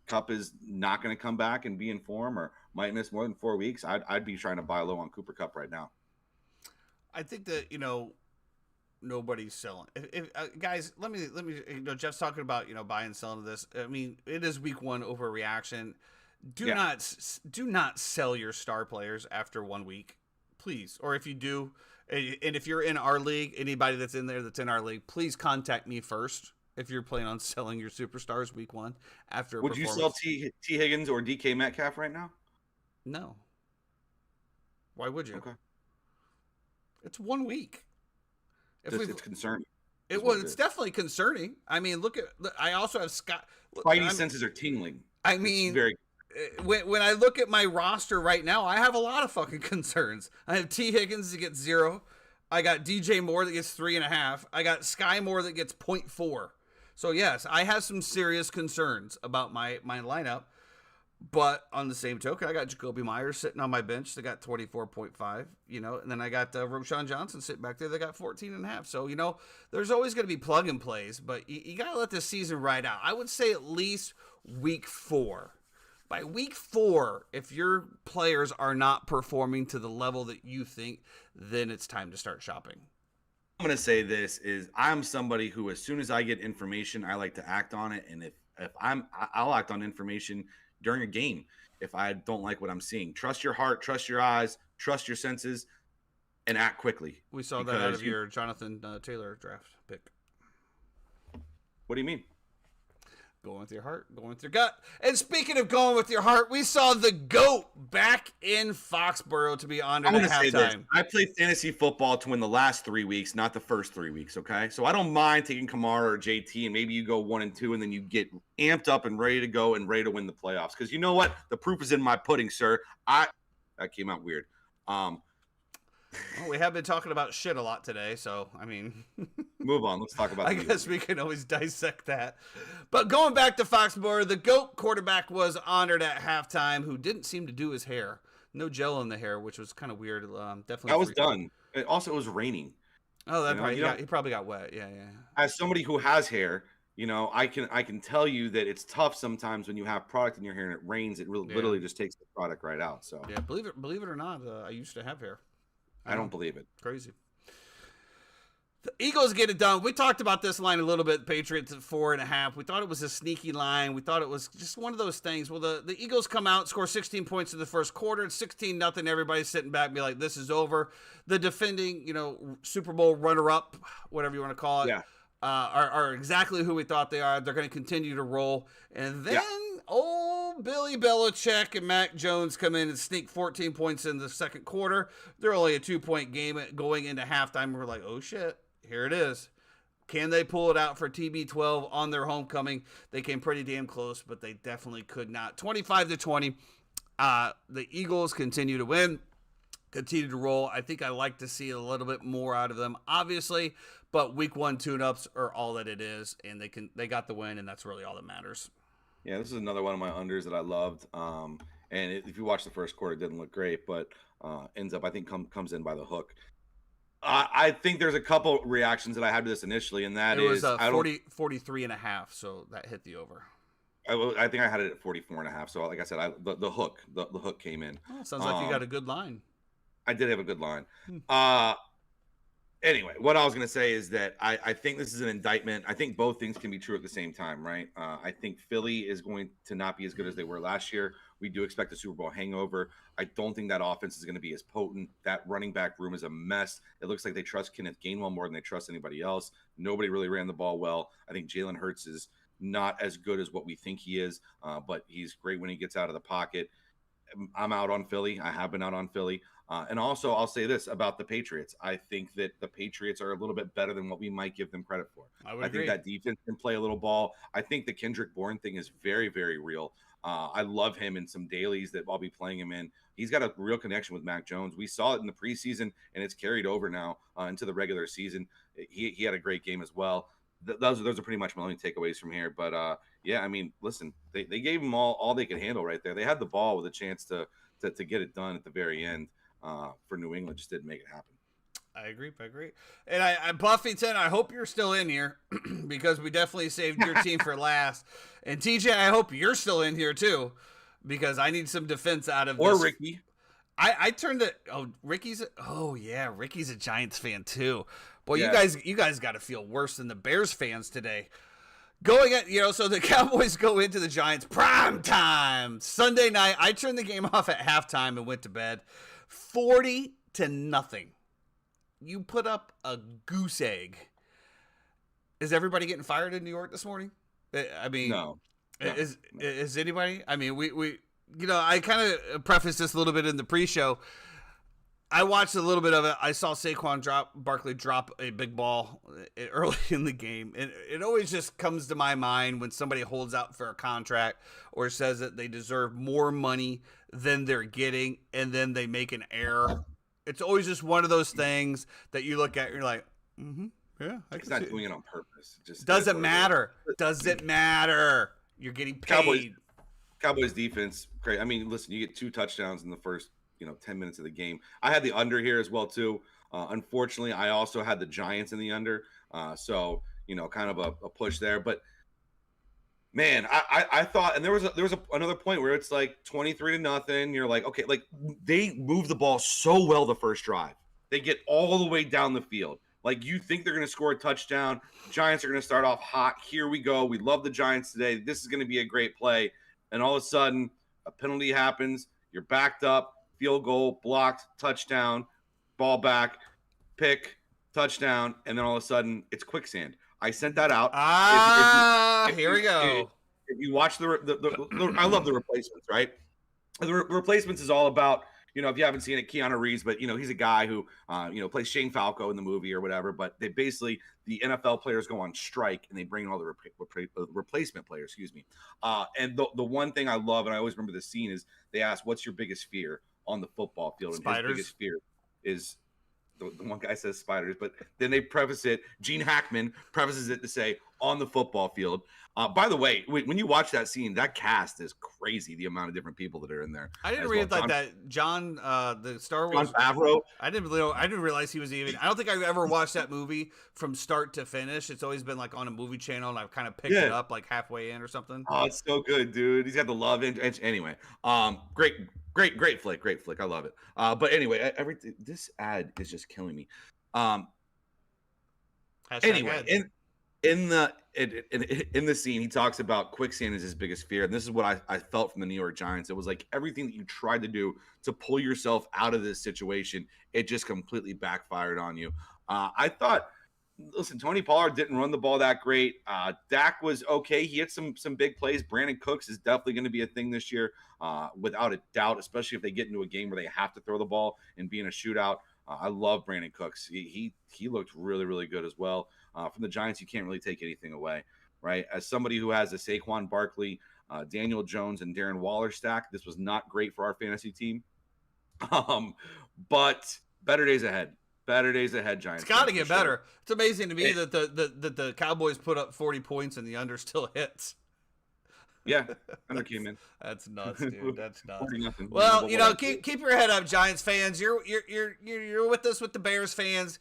S2: Kupp is not going to come back and be in form or might miss more than 4 weeks. I'd be trying to buy low on Cooper Kupp right now.
S1: I think that, nobody's selling. Guys, let me. Jeff's talking about buying and selling this. I mean, it is week 1 overreaction. Do not sell your star players after 1 week, please. Or if you do, and if you're in our league, anybody that's in there that's in our league, please contact me first. If you're planning on selling your superstars week 1 after a
S2: would you sell T Higgins or DK Metcalf right now?
S1: No. Why would you?
S2: Okay.
S1: It's 1 week.
S2: It's concerning.
S1: It's definitely concerning. I mean, I also have Scott.
S2: Spidey senses are tingling.
S1: I mean, when I look at my roster right now, I have a lot of fucking concerns. I have T Higgins that gets 0. I got DJ Moore that gets 3.5. I got Sky Moore that gets 0.4. So yes, I have some serious concerns about my lineup. But on the same token, I got Jacoby Myers sitting on my bench. They got 24.5, and then I got Roschon Johnson sitting back there. They got 14.5. So, there's always going to be plug and plays, but you got to let this season ride out. I would say at least week 4. By week 4, if your players are not performing to the level that you think, then it's time to start shopping.
S2: I'm going to say this is I'm somebody who, as soon as I get information, I like to act on it. And I'll act on information during a game if I don't like what I'm seeing. Trust your heart, trust your eyes, trust your senses, and act quickly.
S1: We saw that out of your Jonathan Taylor draft pick.
S2: What do you mean?
S1: Going with your heart, going with your gut. And speaking of going with your heart, we saw the GOAT back in Foxborough to be honored at halftime.
S2: I played fantasy football to win the last 3 weeks, not the first 3 weeks, okay? So I don't mind taking Kamara or JT, and maybe you go 1-2, and then you get amped up and ready to go and ready to win the playoffs. Because you know what? The proof is in my pudding, sir. That came out weird.
S1: Well, we have been talking about shit a lot today, so I mean,
S2: Move on. Let's talk about
S1: I
S2: the
S1: guess
S2: Eagles.
S1: we can always dissect that. But going back to Foxborough, the GOAT quarterback was honored at halftime, who didn't seem to do his hair. No gel in the hair, which was kind of weird.
S2: I
S1: Definitely.
S2: was done. Also, it was raining.
S1: Oh,
S2: You
S1: that
S2: know,
S1: probably
S2: you know,
S1: he probably got wet. Yeah, yeah.
S2: as somebody who has hair, I can tell you that it's tough sometimes when you have product in your hair and it rains. It
S1: Yeah.
S2: literally just takes the product right out. So
S1: Yeah, believe it or not, I used to have hair. I
S2: I don't
S1: know,
S2: believe it.
S1: crazy. The Eagles get it done. We talked about this line a little bit. Patriots at 4.5. We thought it was a sneaky line. We thought it was just one of those things. Well, the Eagles come out, score 16 points in the first quarter. It's 16-0. Everybody's sitting back and be like, this is over. The defending, Super Bowl runner-up, whatever you want to call it,
S2: Yeah.
S1: are exactly who we thought they are. They're going to continue to roll. And then
S2: Yeah.
S1: old Billy Belichick and Mac Jones come in and sneak 14 points in the second quarter. They're only a 2-point game going into halftime. We're like, oh, shit. Here it is. Can they pull it out for TB12 on their homecoming? They came pretty damn close, but they definitely could not. 25-20. The Eagles continue to win, continue to roll. I think I like to see a little bit more out of them, obviously, but week 1 tune-ups are all that it is, and they got the win, and that's really all that matters.
S2: Yeah, this is another one of my unders that I loved. If you watch the first quarter, it didn't look great, but ends up I think comes in by the hook. I think there's a couple reactions that I had to this initially, and that
S1: it was
S2: I don't.
S1: 43.5, so that hit the over.
S2: I think I had it at 44.5. So like I said, the hook came in.
S1: Oh, sounds like you got a good line.
S2: I did have a good line. Anyway, what I was going to say is that I think this is an indictment. I think both things can be true at the same time, right? I think Philly is going to not be as good as they were last year. We do expect a Super Bowl hangover. I don't think that offense is going to be as potent. That running back room is a mess. It looks like they trust Kenneth Gainwell more than they trust anybody else. Nobody really ran the ball well. I think Jalen Hurts is not as good as what we think he is, but he's great when he gets out of the pocket. I'm out on Philly. I have been out on Philly. And also, I'll say this about the Patriots. I think that the Patriots are a little bit better than what we might give them credit for.
S1: I
S2: think that defense can play a little ball. I think the Kendrick Bourne thing is very, very real. I love him in some dailies that I'll be playing him in. He's got a real connection with Mac Jones. We saw it in the preseason, and it's carried over now into the regular season. He had a great game as well. Those are pretty much my only takeaways from here. But yeah, I mean, listen, they gave them all they could handle right there. They had the ball with a chance to get it done at the very end. For New England, just didn't make it happen.
S1: I agree. And I Buffington, I hope you're still in here because we definitely saved your team for last. And TJ, I hope you're still in here too because I need some defense out of
S2: or
S1: this.
S2: Ricky.
S1: I turned it. Ricky's a Giants fan too. Boy,
S2: Yeah.
S1: you guys got to feel worse than the Bears fans today. Going at so the Cowboys go into the Giants prime time Sunday night. I turned the game off at halftime and went to bed. 40-0. You put up a goose egg. Is everybody getting fired in New York this morning? I mean,
S2: No.
S1: Is anybody? I mean, we I kind of prefaced this a little bit in the pre-show. I watched a little bit of it. I saw Saquon Barkley drop a big ball early in the game. And it always just comes to my mind when somebody holds out for a contract or says that they deserve more money than they're getting, and then they make an error. It's always just one of those things that you look at and you're like, yeah.
S2: He's not doing it on purpose. It just
S1: doesn't matter. Doesn't matter. You're getting paid.
S2: Cowboys defense, great. I mean, listen, you get 2 touchdowns in the first 10 minutes of the game. I had the under here as well too. Unfortunately, I also had the Giants in the under. So kind of a push there. But man, I thought, and there was another point where it's like 23-0. You're like, okay, like they move the ball so well the first drive. They get all the way down the field. Like you think they're going to score a touchdown. Giants are going to start off hot. Here we go. We love the Giants today. This is going to be a great play. And all of a sudden, a penalty happens. You're backed up. Field goal, blocked, touchdown, ball back, pick, touchdown, and then all of a sudden it's quicksand. I sent that out.
S1: Here we go.
S2: If you watch I love the replacements, right? The replacements is all about, if you haven't seen it, Keanu Reeves, but he's a guy who plays Shane Falco in the movie or whatever. But they basically, the NFL players go on strike and they bring in all the replacement players. Excuse me. And the one thing I love, and I always remember this scene, is they ask, "What's your biggest fear on the football field?" And
S1: Spiders.
S2: his biggest fear is the one guy says spiders, but then they preface it. Gene Hackman prefaces it to say on the football field. By the way, when you watch that scene, that cast is crazy. The amount of different people that are in there.
S1: I didn't read like that. John, the Star Wars.
S2: John Favreau.
S1: I didn't realize he was even. I don't think I've ever watched that movie from start to finish. It's always been like on a movie channel, and I've kind of picked it up like halfway in or something.
S2: Oh, it's so good, dude. He's got the love. Anyway, great flick. I love it. But anyway, this ad is just killing me. Anyway, in the scene, he talks about quicksand is his biggest fear, and this is what I felt from the New York Giants. It was like everything that you tried to do to pull yourself out of this situation, it just completely backfired on you. I thought, listen, Tony Pollard didn't run the ball that great. Dak was okay. He had some big plays. Brandon Cooks is definitely going to be a thing this year, without a doubt, especially if they get into a game where they have to throw the ball and be in a shootout. I love Brandon Cooks. He looked really, really good as well. From the Giants, you can't really take anything away, right? As somebody who has a Saquon Barkley, Daniel Jones, and Darren Waller stack, this was not great for our fantasy team. But better days ahead. Better days ahead, Giants.
S1: It's got to get better. It's amazing to me that the Cowboys put up 40 points and the under still hits.
S2: Yeah, under came in.
S1: That's nuts, dude. That's nuts.
S2: Nothing.
S1: Well, keep your head up, Giants fans. You're with us with the Bears fans.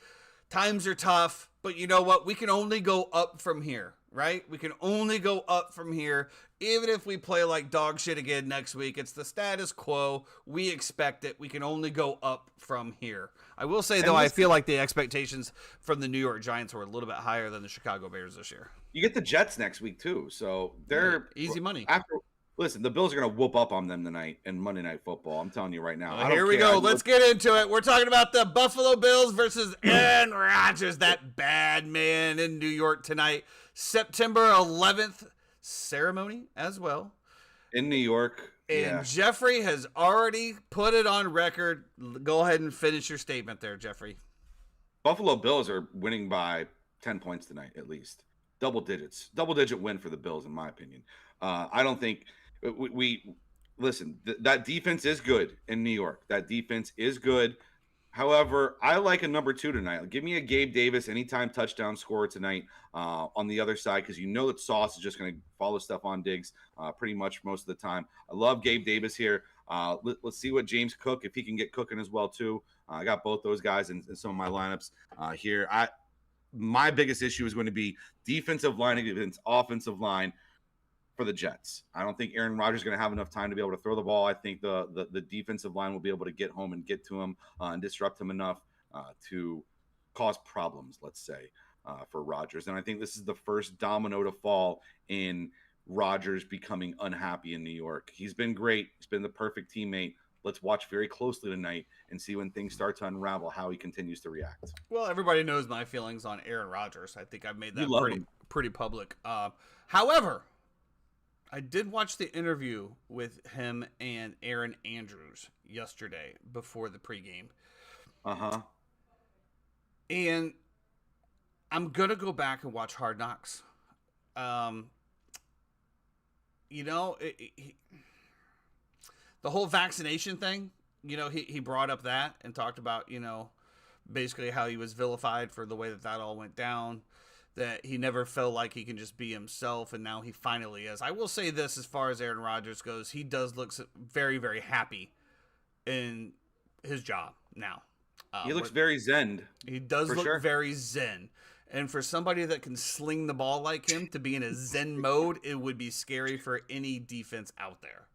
S1: Times are tough, but you know what? We can only go up from here, right? We can only go up from here. Even if we play like dog shit again next week, it's the status quo. We expect it. We can only go up from here. I will say, though, I feel like the expectations from the New York Giants were a little bit higher than the Chicago Bears this year.
S2: You get the Jets next week, too, so they're
S1: easy money.
S2: Listen, the Bills are going to whoop up on them tonight in Monday Night Football. I'm telling you right now.
S1: Here we go. Let's get into it. We're talking about the Buffalo Bills versus Aaron Rodgers, that bad man in New York tonight. September 11th ceremony as well.
S2: In New York.
S1: And Jeffrey has already put it on record. Go ahead and finish your statement there, Jeffrey.
S2: Buffalo Bills are winning by 10 points tonight, at least. Double digits. Double-digit win for the Bills, in my opinion. I don't think we listen, that defense is good in New York. That defense is good. However, I like a number 2 tonight. Give me a Gabe Davis anytime touchdown scorer tonight on the other side, because you know that Sauce is just going to follow Stephon Diggs pretty much most of the time. I love Gabe Davis here. Let's see what James Cook, if he can get cooking as well too. I got both those guys in some of my lineups here. My biggest issue is going to be defensive line against offensive line for the Jets. I don't think Aaron Rodgers is going to have enough time to be able to throw the ball. I think the defensive line will be able to get home and get to him and disrupt him enough to cause problems, let's say, for Rodgers. And I think this is the first domino to fall in Rodgers becoming unhappy in New York. He's been great. He's been the perfect teammate. Let's watch very closely tonight and see when things start to unravel how he continues to react.
S1: Well, everybody knows my feelings on Aaron Rodgers. I think I've made that pretty public. However, I did watch the interview with him and Aaron Andrews yesterday before the pregame. And I'm going to go back and watch Hard Knocks. The whole vaccination thing, he brought up that and talked about, basically how he was vilified for the way that all went down, that he never felt like he can just be himself, and now he finally is. I will say this, as far as Aaron Rodgers goes, he does look very, very happy in his job now.
S2: He looks very zen.
S1: He does look very zen. And for somebody that can sling the ball like him to be in a zen mode, it would be scary for any defense out there.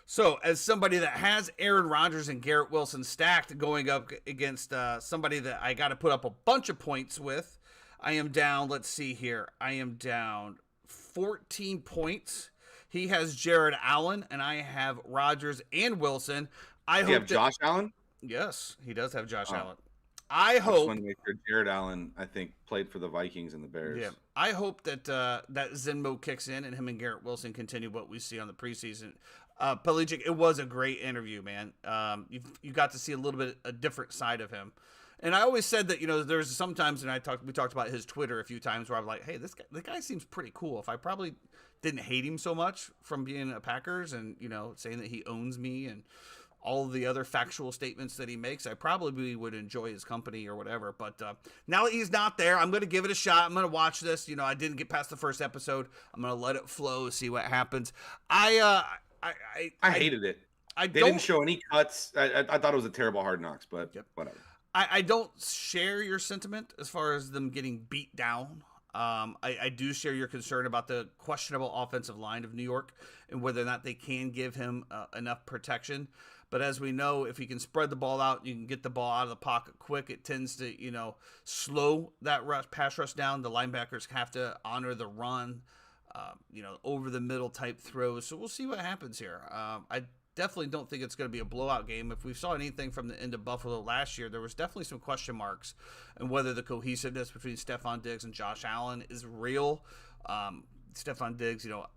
S1: So, as somebody that has Aaron Rodgers and Garrett Wilson stacked going up against somebody that I got to put up a bunch of points with, I am down, let's see here, I am down 14 points. He has Jared Allen, and I have Rodgers and Wilson.
S2: Does he have Josh Allen?
S1: Yes, he does have Josh Allen. I hope.
S2: Want to make sure Jared Allen, I think, played for the Vikings and the Bears. Yeah,
S1: I hope that that Zen mode kicks in and him and Garrett Wilson continue what we see on the preseason. Pelagic, it was a great interview, man. You got to see a little bit a different side of him. And I always said that, there's sometimes, and we talked about his Twitter a few times where I'm like, hey, the guy seems pretty cool. If I probably didn't hate him so much from being a Packers and, saying that he owns me and all of the other factual statements that he makes, I probably would enjoy his company or whatever. But now that he's not there, I'm going to give it a shot. I'm going to watch this. You know, I didn't get past the first episode. I'm going to let it flow, see what happens. I
S2: hated it. They didn't show any cuts. I thought it was a terrible Hard Knocks, but whatever.
S1: I don't share your sentiment as far as them getting beat down. I do share your concern about the questionable offensive line of New York and whether or not they can give him enough protection. But as we know, if you can spread the ball out, you can get the ball out of the pocket quick. It tends to, you know, slow that pass rush down. The linebackers have to honor the run, you know, over the middle type throws. So we'll see what happens here. I definitely don't think it's going to be a blowout game. If we saw anything from the end of Buffalo last year, there was definitely some question marks on whether the cohesiveness between Stephon Diggs and Josh Allen is real. Stephon Diggs, you know,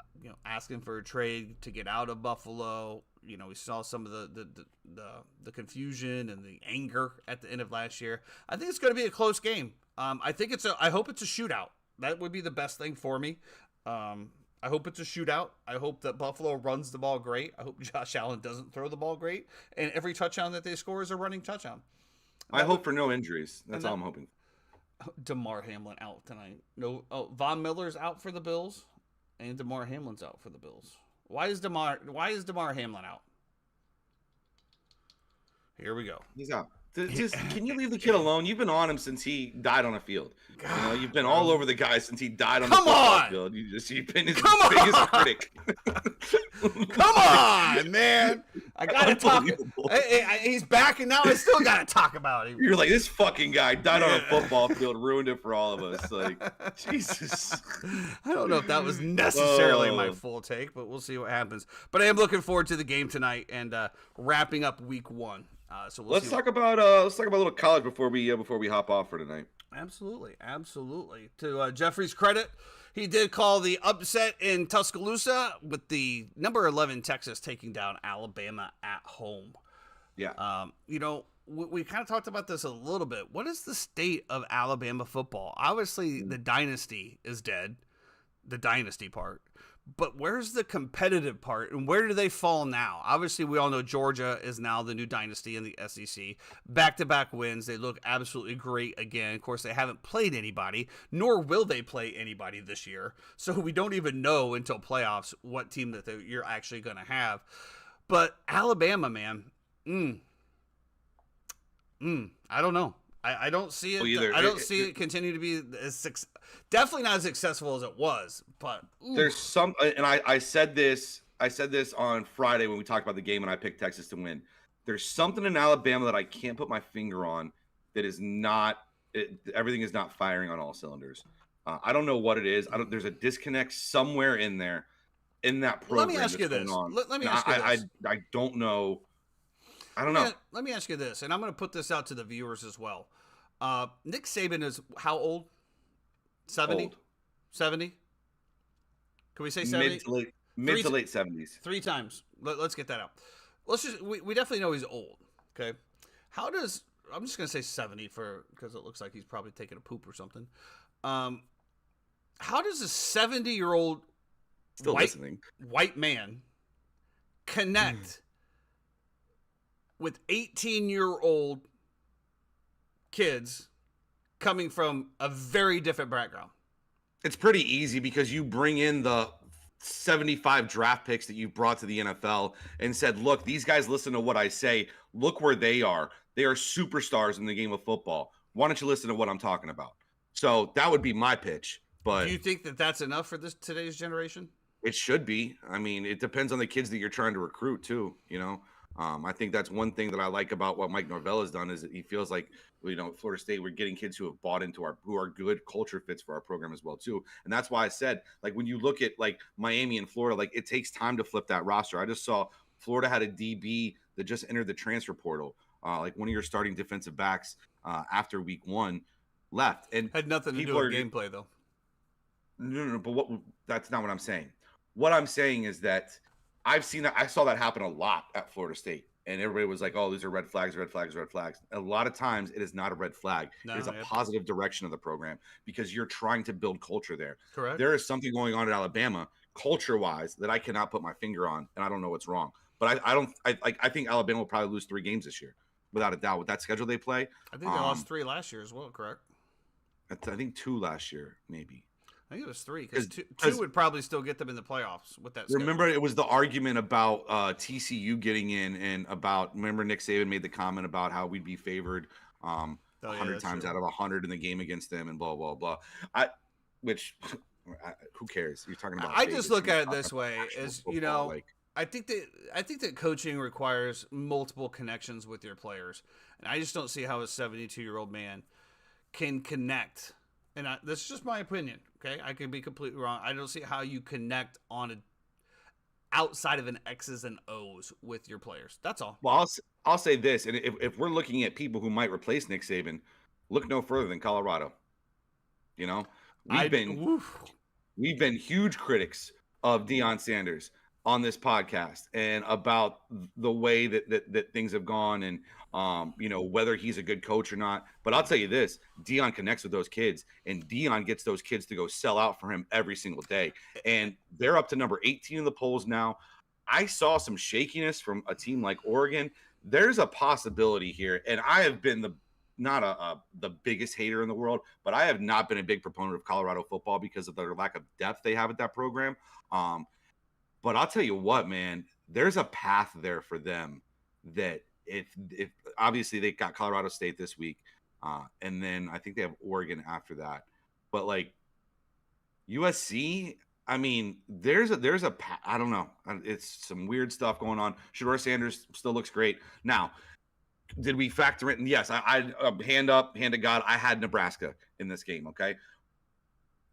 S1: asking for a trade to get out of Buffalo. You know, we saw some of the confusion and the anger at the end of last year. I think it's going to be a close game. I hope it's a shootout. That would be the best thing for me. I hope it's a shootout. I hope that Buffalo runs the ball great. I hope Josh Allen doesn't throw the ball great. And every touchdown that they score is a running touchdown.
S2: I hope for no injuries. That's all I'm hoping.
S1: DeMar Hamlin out tonight. No, Von Miller's out for the Bills, and DeMar Hamlin's out for the Bills. Why is DeMar Hamlin out? Here we go.
S2: He's out. Just can you leave the kid alone? You've been on him since he died on a field. God, you know, you've been all over the guy since he died on the football field. You've been his biggest critic.
S1: Come on, man. I gotta talk. He's back, and now I still gotta talk about him.
S2: You're like, this fucking guy died on a football field, ruined it for all of us. Like, Jesus.
S1: I don't know if that was necessarily my full take, but we'll see what happens. But I am looking forward to the game tonight and wrapping up week 1. So
S2: let's talk about a little college before we hop off for tonight.
S1: Absolutely. To Jeffrey's credit, he did call the upset in Tuscaloosa with the number 11 Texas taking down Alabama at home.
S2: Yeah.
S1: You know, we kind of talked about this a little bit. What is the state of Alabama football? Obviously, the dynasty is dead, the dynasty part. But where's the competitive part, and where do they fall now? Obviously, we all know Georgia is now the new dynasty in the SEC. Back-to-back wins. They look absolutely great again. Of course, they haven't played anybody, nor will they play anybody this year. So we don't even know until playoffs what team that you're actually going to have. But Alabama, man, I don't know. I don't see it. Either. I don't see it continue to be definitely not as successful as it was. But
S2: there's some, and I said this on Friday when we talked about the game, and I picked Texas to win. There's something in Alabama that I can't put my finger on that is not. Everything is not firing on all cylinders. I don't know what it is. There's a disconnect somewhere in there, in that program.
S1: Let me ask you this. Let me ask you this.
S2: I don't know. I don't know.
S1: Let me ask you this, and I'm going to put this out to the viewers as well. Nick Saban is how old? 70?
S2: Old.
S1: 70? Can we say 70?
S2: Mid to late 70s.
S1: 3 times. Let's get that out. We definitely know he's old. Okay. I'm just going to say 70 because it looks like he's probably taking a poop or something. How does a 70-year-old white man connect with 18-year-old kids coming from a very different background?
S2: It's pretty easy because you bring in the 75 draft picks that you brought to the NFL and said, look, these guys listen to what I say. Look where they are. They are superstars in the game of football. Why don't you listen to what I'm talking about? So that would be my pitch. But
S1: do you think that that's enough for today's generation?
S2: It should be. I mean, it depends on the kids that you're trying to recruit too, you know. I think that's one thing that I like about what Mike Norvell has done is that he feels like, you know, Florida State, we're getting kids who have bought into who are good culture fits for our program as well too. And that's why I said, like, when you look at like Miami and Florida, like it takes time to flip that roster. I just saw Florida had a DB that just entered the transfer portal. Like one of your starting defensive backs after week 1 left. And
S1: had nothing to do with gameplay though.
S2: No, but that's not what I'm saying. What I'm saying is that I saw that happen a lot at Florida State, and everybody was like, "Oh, these are red flags, red flags, red flags." A lot of times, it is not a red flag. It is a positive direction of the program because you're trying to build culture there.
S1: Correct.
S2: There is something going on at Alabama culture-wise that I cannot put my finger on, and I don't know what's wrong. But I think Alabama will probably lose 3 games this year, without a doubt. With that schedule they play,
S1: I think they lost 3 last year as well, correct?
S2: I think 2 last year, maybe.
S1: I think it was 3 because two would probably still get them in the playoffs with that.
S2: Remember,
S1: schedule.
S2: it was the argument about TCU getting in, and remember Nick Saban made the comment about how we'd be favored 100 times out of 100 in the game against them, and blah blah blah. Who cares? You're talking about.
S1: I just look at it this way: as
S2: football,
S1: you know, I think that coaching requires multiple connections with your players, and I just don't see how a 72-year-old man can connect. And this is just my opinion. Okay, I could be completely wrong. I don't see how you connect on outside of an X's and O's with your players. That's all.
S2: Well, I'll say this, and if we're looking at people who might replace Nick Saban, look no further than Colorado. You know, we've been huge critics of Deion Sanders on this podcast and about the way that things have gone, and whether he's a good coach or not. But I'll tell you this, Deion connects with those kids, and Deion gets those kids to go sell out for him every single day. And they're up to number 18 in the polls now. I saw some shakiness from a team like Oregon. There's a possibility here, and I have been not the biggest hater in the world, but I have not been a big proponent of Colorado football because of the lack of depth they have at that program. But I'll tell you what, man, there's a path there for them that if obviously they got Colorado State this week, and then I think they have Oregon after that. But like USC, I mean, there's a I don't know. It's some weird stuff going on. Shedeur Sanders still looks great. Now, did we factor in? Yes, I hand to God, I had Nebraska in this game. Okay,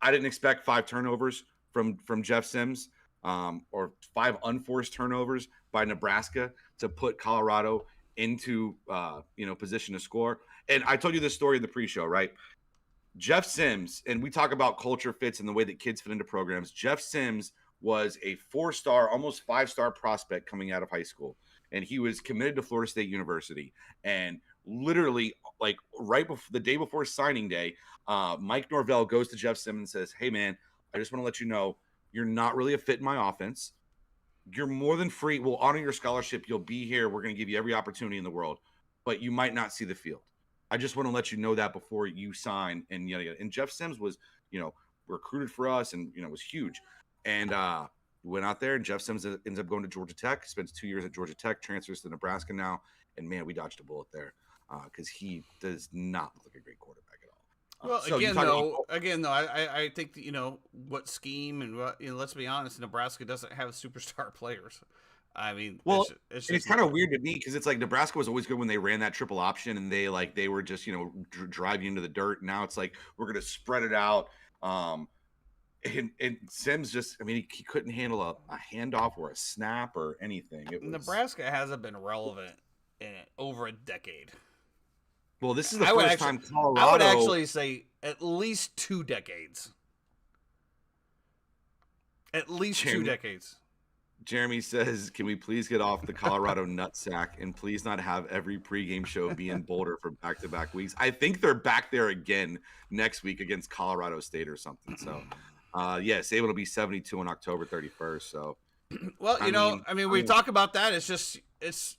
S2: I didn't expect 5 turnovers from Jeff Sims, or 5 unforced turnovers by Nebraska to put Colorado into position to score. And I told you this story in the pre-show, right? Jeff Sims, and we talk about culture fits and the way that kids fit into programs. Jeff Sims was a 4-star, almost 5-star prospect coming out of high school. And he was committed to Florida State University. And literally, like right before the day before signing day, Mike Norvell goes to Jeff Sims and says, "Hey, man, I just want to let you know you're not really a fit in my offense. You're more than free. We'll honor your scholarship. You'll be here. We're going to give you every opportunity in the world, but you might not see the field. I just want to let you know that before you sign." And yada yada. And Jeff Sims was, recruited for us, and was huge. And went out there, and Jeff Sims ends up going to Georgia Tech. Spends 2 years at Georgia Tech, transfers to Nebraska now, and man, we dodged a bullet there because he does not look like a great quarterback at all.
S1: Well, again though, I think that, what scheme and what, let's be honest, Nebraska doesn't have superstar players. I mean,
S2: well,
S1: it's
S2: kind of weird to me because it's like Nebraska was always good when they ran that triple option, and they were just driving into the dirt. Now it's like we're going to spread it out. And Sims just, he couldn't handle a handoff or a snap or anything.
S1: Nebraska hasn't been relevant in over a decade.
S2: Well, this is the first time Colorado.
S1: I would actually say at least 2 decades. At least 2 decades.
S2: Jeremy says, "Can we please get off the Colorado nutsack and please not have every pregame show be in Boulder for back-to-back weeks?" I think they're back there again next week against Colorado State or something. So, Saban will be 72 on October 31st. So,
S1: well, we talk about that. It's just it's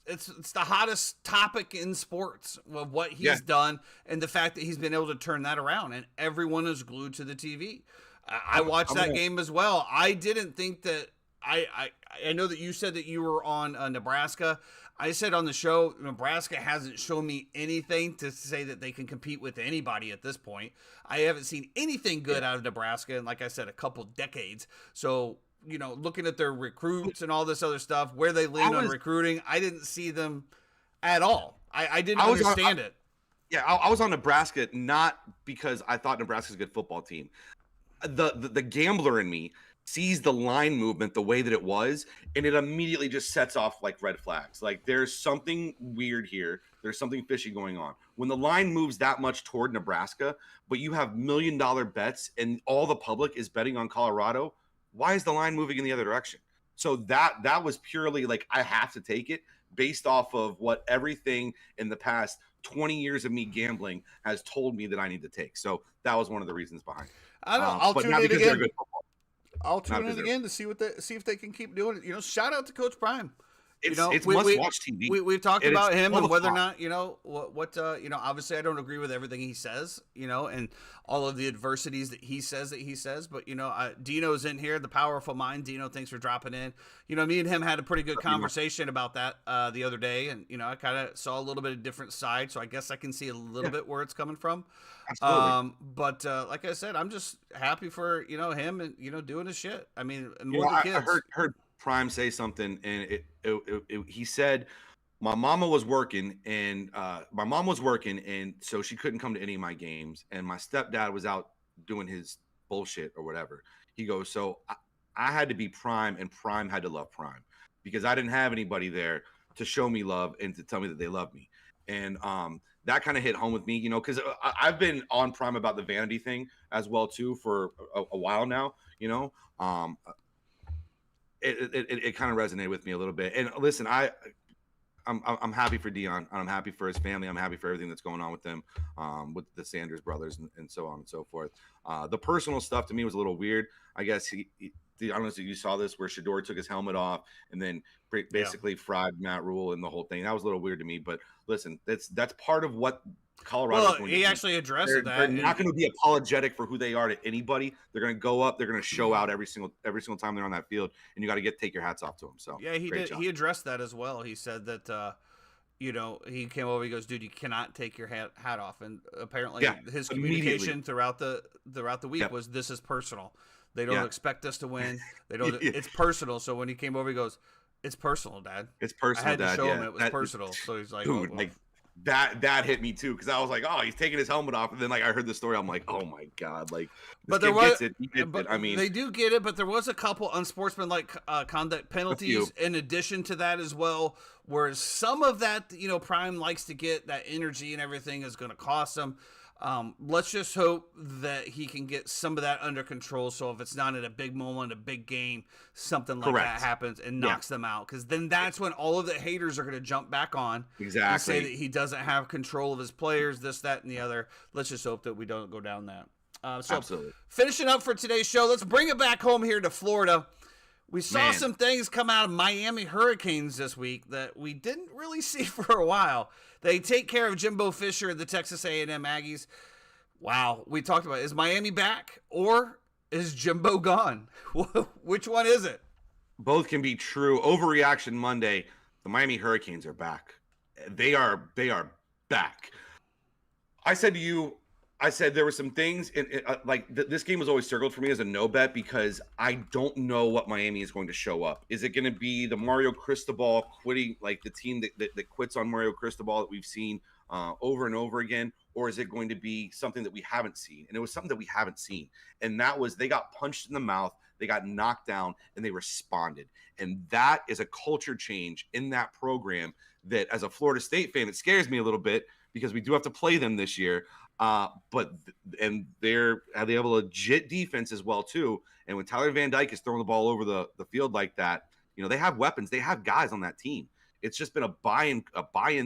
S1: the hottest topic in sports of what he's done and the fact that he's been able to turn that around, and everyone is glued to the TV. I watched that game as well. I didn't think that. I know that you said that you were on Nebraska. I said on the show, Nebraska hasn't shown me anything to say that they can compete with anybody at this point. I haven't seen anything good out of Nebraska in, like I said, a couple decades. So, looking at their recruits and all this other stuff, where they lean on recruiting, I didn't see them at all. I didn't understand it.
S2: Yeah, I was on Nebraska not because I thought Nebraska's a good football team. The gambler in me sees the line movement the way that it was, and it immediately just sets off like red flags. Like there's something weird here. There's something fishy going on. When the line moves that much toward Nebraska, but you have $1 million bets and all the public is betting on Colorado, why is the line moving in the other direction? So that was purely like, I have to take it based off of what everything in the past 20 years of me gambling has told me that I need to take. So that was one of the reasons behind it.
S1: I don't know. I'll tune in again. I'll
S2: Not
S1: tune in
S2: deserved.
S1: again to see if they can keep doing it. Shout out to Coach Prime.
S2: It's must watch TV.
S1: We've talked
S2: And it's
S1: about him
S2: 12
S1: and whether or
S2: o'clock.
S1: not obviously I don't agree with everything he says, and all of the adversities that he says, but Dino's in here, the powerful mind. Dino, thanks for dropping in. Me and him had a pretty good conversation about that the other day, and I kind of saw a little bit of different side, so I guess I can see a little bit where it's coming from.
S2: Absolutely.
S1: But like I said, I'm just happy for him and doing his shit. I mean, and
S2: You
S1: more
S2: know,
S1: the
S2: I
S1: kids.
S2: heard Prime say something, and he said my mama was working, and so she couldn't come to any of my games, and my stepdad was out doing his bullshit or whatever. He goes, so I had to be Prime, and Prime had to love Prime because I didn't have anybody there to show me love and to tell me that they love me. And that kind of hit home with me, because I've been on Prime about the vanity thing as well too for a while now. It kind of resonated with me a little bit. And listen, I'm happy for Dion. I'm happy for his family. I'm happy for everything that's going on with them, with the Sanders brothers and so on and so forth. The personal stuff to me was a little weird. I guess I don't know if you saw this where Shador took his helmet off and then basically fried Matt Rule and the whole thing. That was a little weird to me. But listen, that's part of what Colorado.
S1: Well, he actually addressed that.
S2: They're not going to be apologetic for who they are to anybody. They're going to go up. They're going to show out every single time they're on that field, and you got to take your hats off to them. So
S1: yeah, he did. Job. He addressed that as well. He said that he came over. He goes, "Dude, you cannot take your hat off." And apparently, his communication throughout the week was, "This is personal. They don't expect us to win. They don't. It's personal." So when he came over, he goes, "It's personal, Dad.
S2: It's personal,
S1: I had
S2: Dad.
S1: to show him it was personal." So he's like,
S2: "Dude, well, that hit me too," because I was like, "Oh, he's taking his helmet off," and then I heard the story. I'm like, "Oh my god!"
S1: But there was, I mean, they do get it. But there was a couple unsportsmanlike conduct penalties in addition to that as well. Whereas some of that, Prime likes to get that energy and everything is going to cost him. Let's just hope that he can get some of that under control. So if it's not in a big moment, a big game, something like that happens and knocks them out. Because then that's when all of the haters are going to jump back on and say that he doesn't have control of his players, this, that, and the other. Let's just hope that we don't go down that.
S2: Absolutely.
S1: Finishing up for today's show, let's bring it back home here to Florida. We saw some things come out of Miami Hurricanes this week that we didn't really see for a while. They take care of Jimbo Fisher and the Texas A&M Aggies. Wow, we talked about it. Is Miami back or is Jimbo gone? Which one is it?
S2: Both can be true. Overreaction Monday. The Miami Hurricanes are back. They are back. I said to you, there were some things this game was always circled for me as a no bet because I don't know what Miami is going to show up. Is it going to be the Mario Cristobal quitting, like the team that quits on Mario Cristobal that we've seen over and over again? Or is it going to be something that we haven't seen? And it was something that we haven't seen. And that was they got punched in the mouth, they got knocked down, and they responded. And that is a culture change in that program that as a Florida State fan, it scares me a little bit because we do have to play them this year. But they have a legit defense as well too. And when Tyler Van Dyke is throwing the ball over the field like that, they have weapons. They have guys on that team. It's just been a buy-in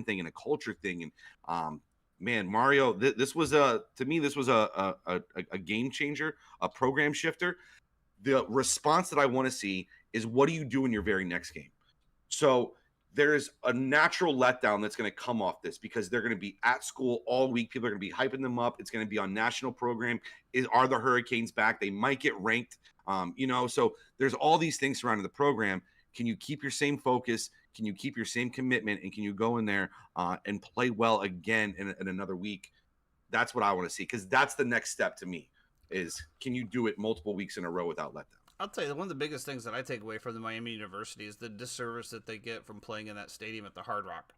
S2: thing and a culture thing. And man, Mario, this was a game changer, a program shifter. The response that I want to see is what do you do in your very next game? So there's a natural letdown that's going to come off this because they're going to be at school all week. People are going to be hyping them up. It's going to be on national program. Are the Hurricanes back? They might get ranked. So there's all these things surrounding the program. Can you keep your same focus? Can you keep your same commitment? And can you go in there and play well again in another week? That's what I want to see because that's the next step to me is can you do it multiple weeks in a row without letdown?
S1: I'll tell you, one of the biggest things that I take away from the Miami University is the disservice that they get from playing in that stadium at the Hard Rock.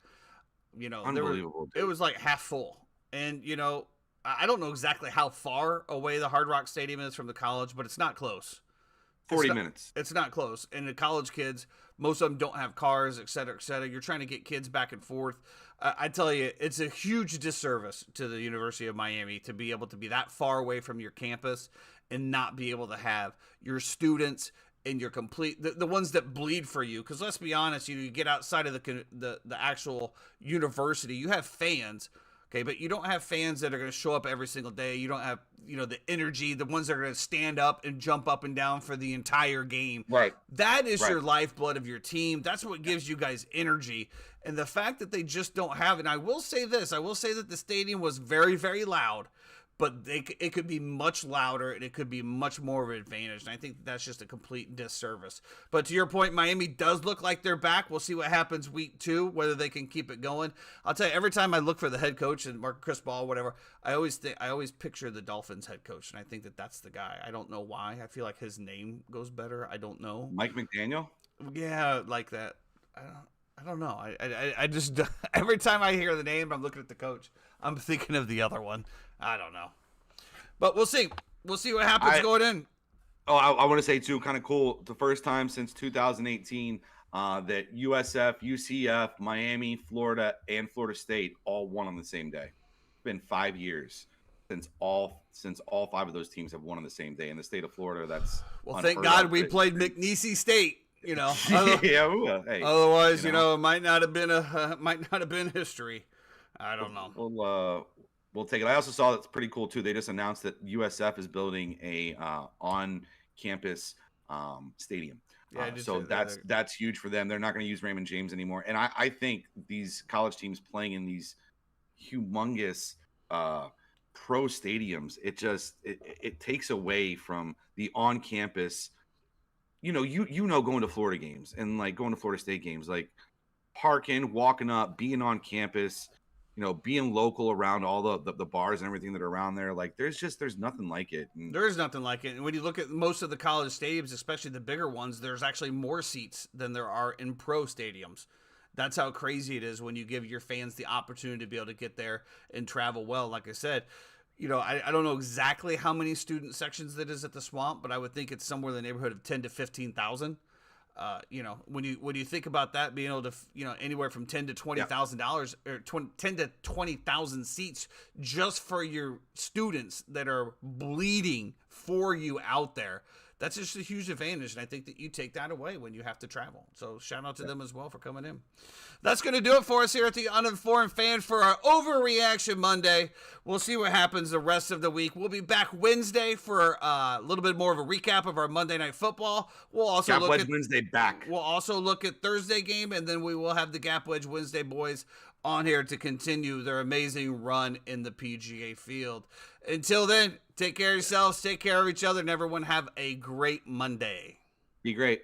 S2: Unbelievable.
S1: It was like half full. And, I don't know exactly how far away the Hard Rock Stadium is from the college, but it's not close.
S2: 40 minutes.
S1: It's not close. And the college kids, most of them don't have cars, et cetera, et cetera. You're trying to get kids back and forth. I tell you, it's a huge disservice to the University of Miami to be able to be that far away from your campus and not be able to have your students and your the ones that bleed for you. Because let's be honest, you get outside of the actual university, you have fans Okay, but you don't have fans that are going to show up every single day. You don't have, the energy, the ones that are going to stand up and jump up and down for the entire game.
S2: Right.
S1: That is
S2: Right.
S1: your lifeblood of your team. That's what gives you guys energy. And the fact that they just don't have it, and I will say this, I will say that the stadium was very, very loud, but it could be much louder and it could be much more of an advantage. And I think that's just a complete disservice. But to your point, Miami does look like they're back. We'll see what happens week 2, whether they can keep it going. I'll tell you, every time I look for the head coach and Chris Ball, whatever, I always picture the Dolphins head coach, and I think that that's the guy. I don't know why. I feel like his name goes better. I don't know.
S2: Mike McDaniel?
S1: Yeah, like that. I don't know. I just every time I hear the name, I'm looking at the coach. I'm thinking of the other one. I don't know, but we'll see. We'll see what happens going in.
S2: Oh, I want to say too, kind of cool. The first time since 2018 that USF, UCF, Miami, Florida, and Florida State all won on the same day. It's been 5 years since all 5 of those teams have won on the same day in the state of Florida. That's
S1: thank God we played McNeese State.
S2: Yeah. Hey,
S1: otherwise, it might not have been history. I don't know.
S2: We'll take it. I also saw that's pretty cool too. They just announced that USF is building a on-campus stadium.
S1: Yeah,
S2: so that's huge for them. They're not going to use Raymond James anymore. And I think these college teams playing in these humongous pro stadiums, it takes away from the on-campus. Going to Florida games and like going to Florida State games, like parking, walking up, being on campus, being local around all the bars and everything that are around there. Like there's nothing like it.
S1: There is nothing like it. And when you look at most of the college stadiums, especially the bigger ones, there's actually more seats than there are in pro stadiums. That's how crazy it is when you give your fans the opportunity to be able to get there and travel well. Like I said, I don't know exactly how many student sections that is at the Swamp, but I would think it's somewhere in the neighborhood of 10 to 15,000. When you think about that being able to, anywhere from $10,000 to $20,000 or 10 to 20,000 seats just for your students that are bleeding for you out there. That's just a huge advantage, and I think that you take that away when you have to travel. So shout out to them as well for coming in. That's going to do it for us here at the Uninformed Fan for our Overreaction Monday. We'll see what happens the rest of the week. We'll be back Wednesday for a little bit more of a recap of our Monday Night Football. We'll also
S2: Gap Wedge Wednesday back.
S1: We'll also look at Thursday game, and then we will have the Gap Wedge Wednesday boys on here to continue their amazing run in the PGA field. Until then, take care of yourselves, take care of each other, and everyone have a great Monday.
S2: Be great.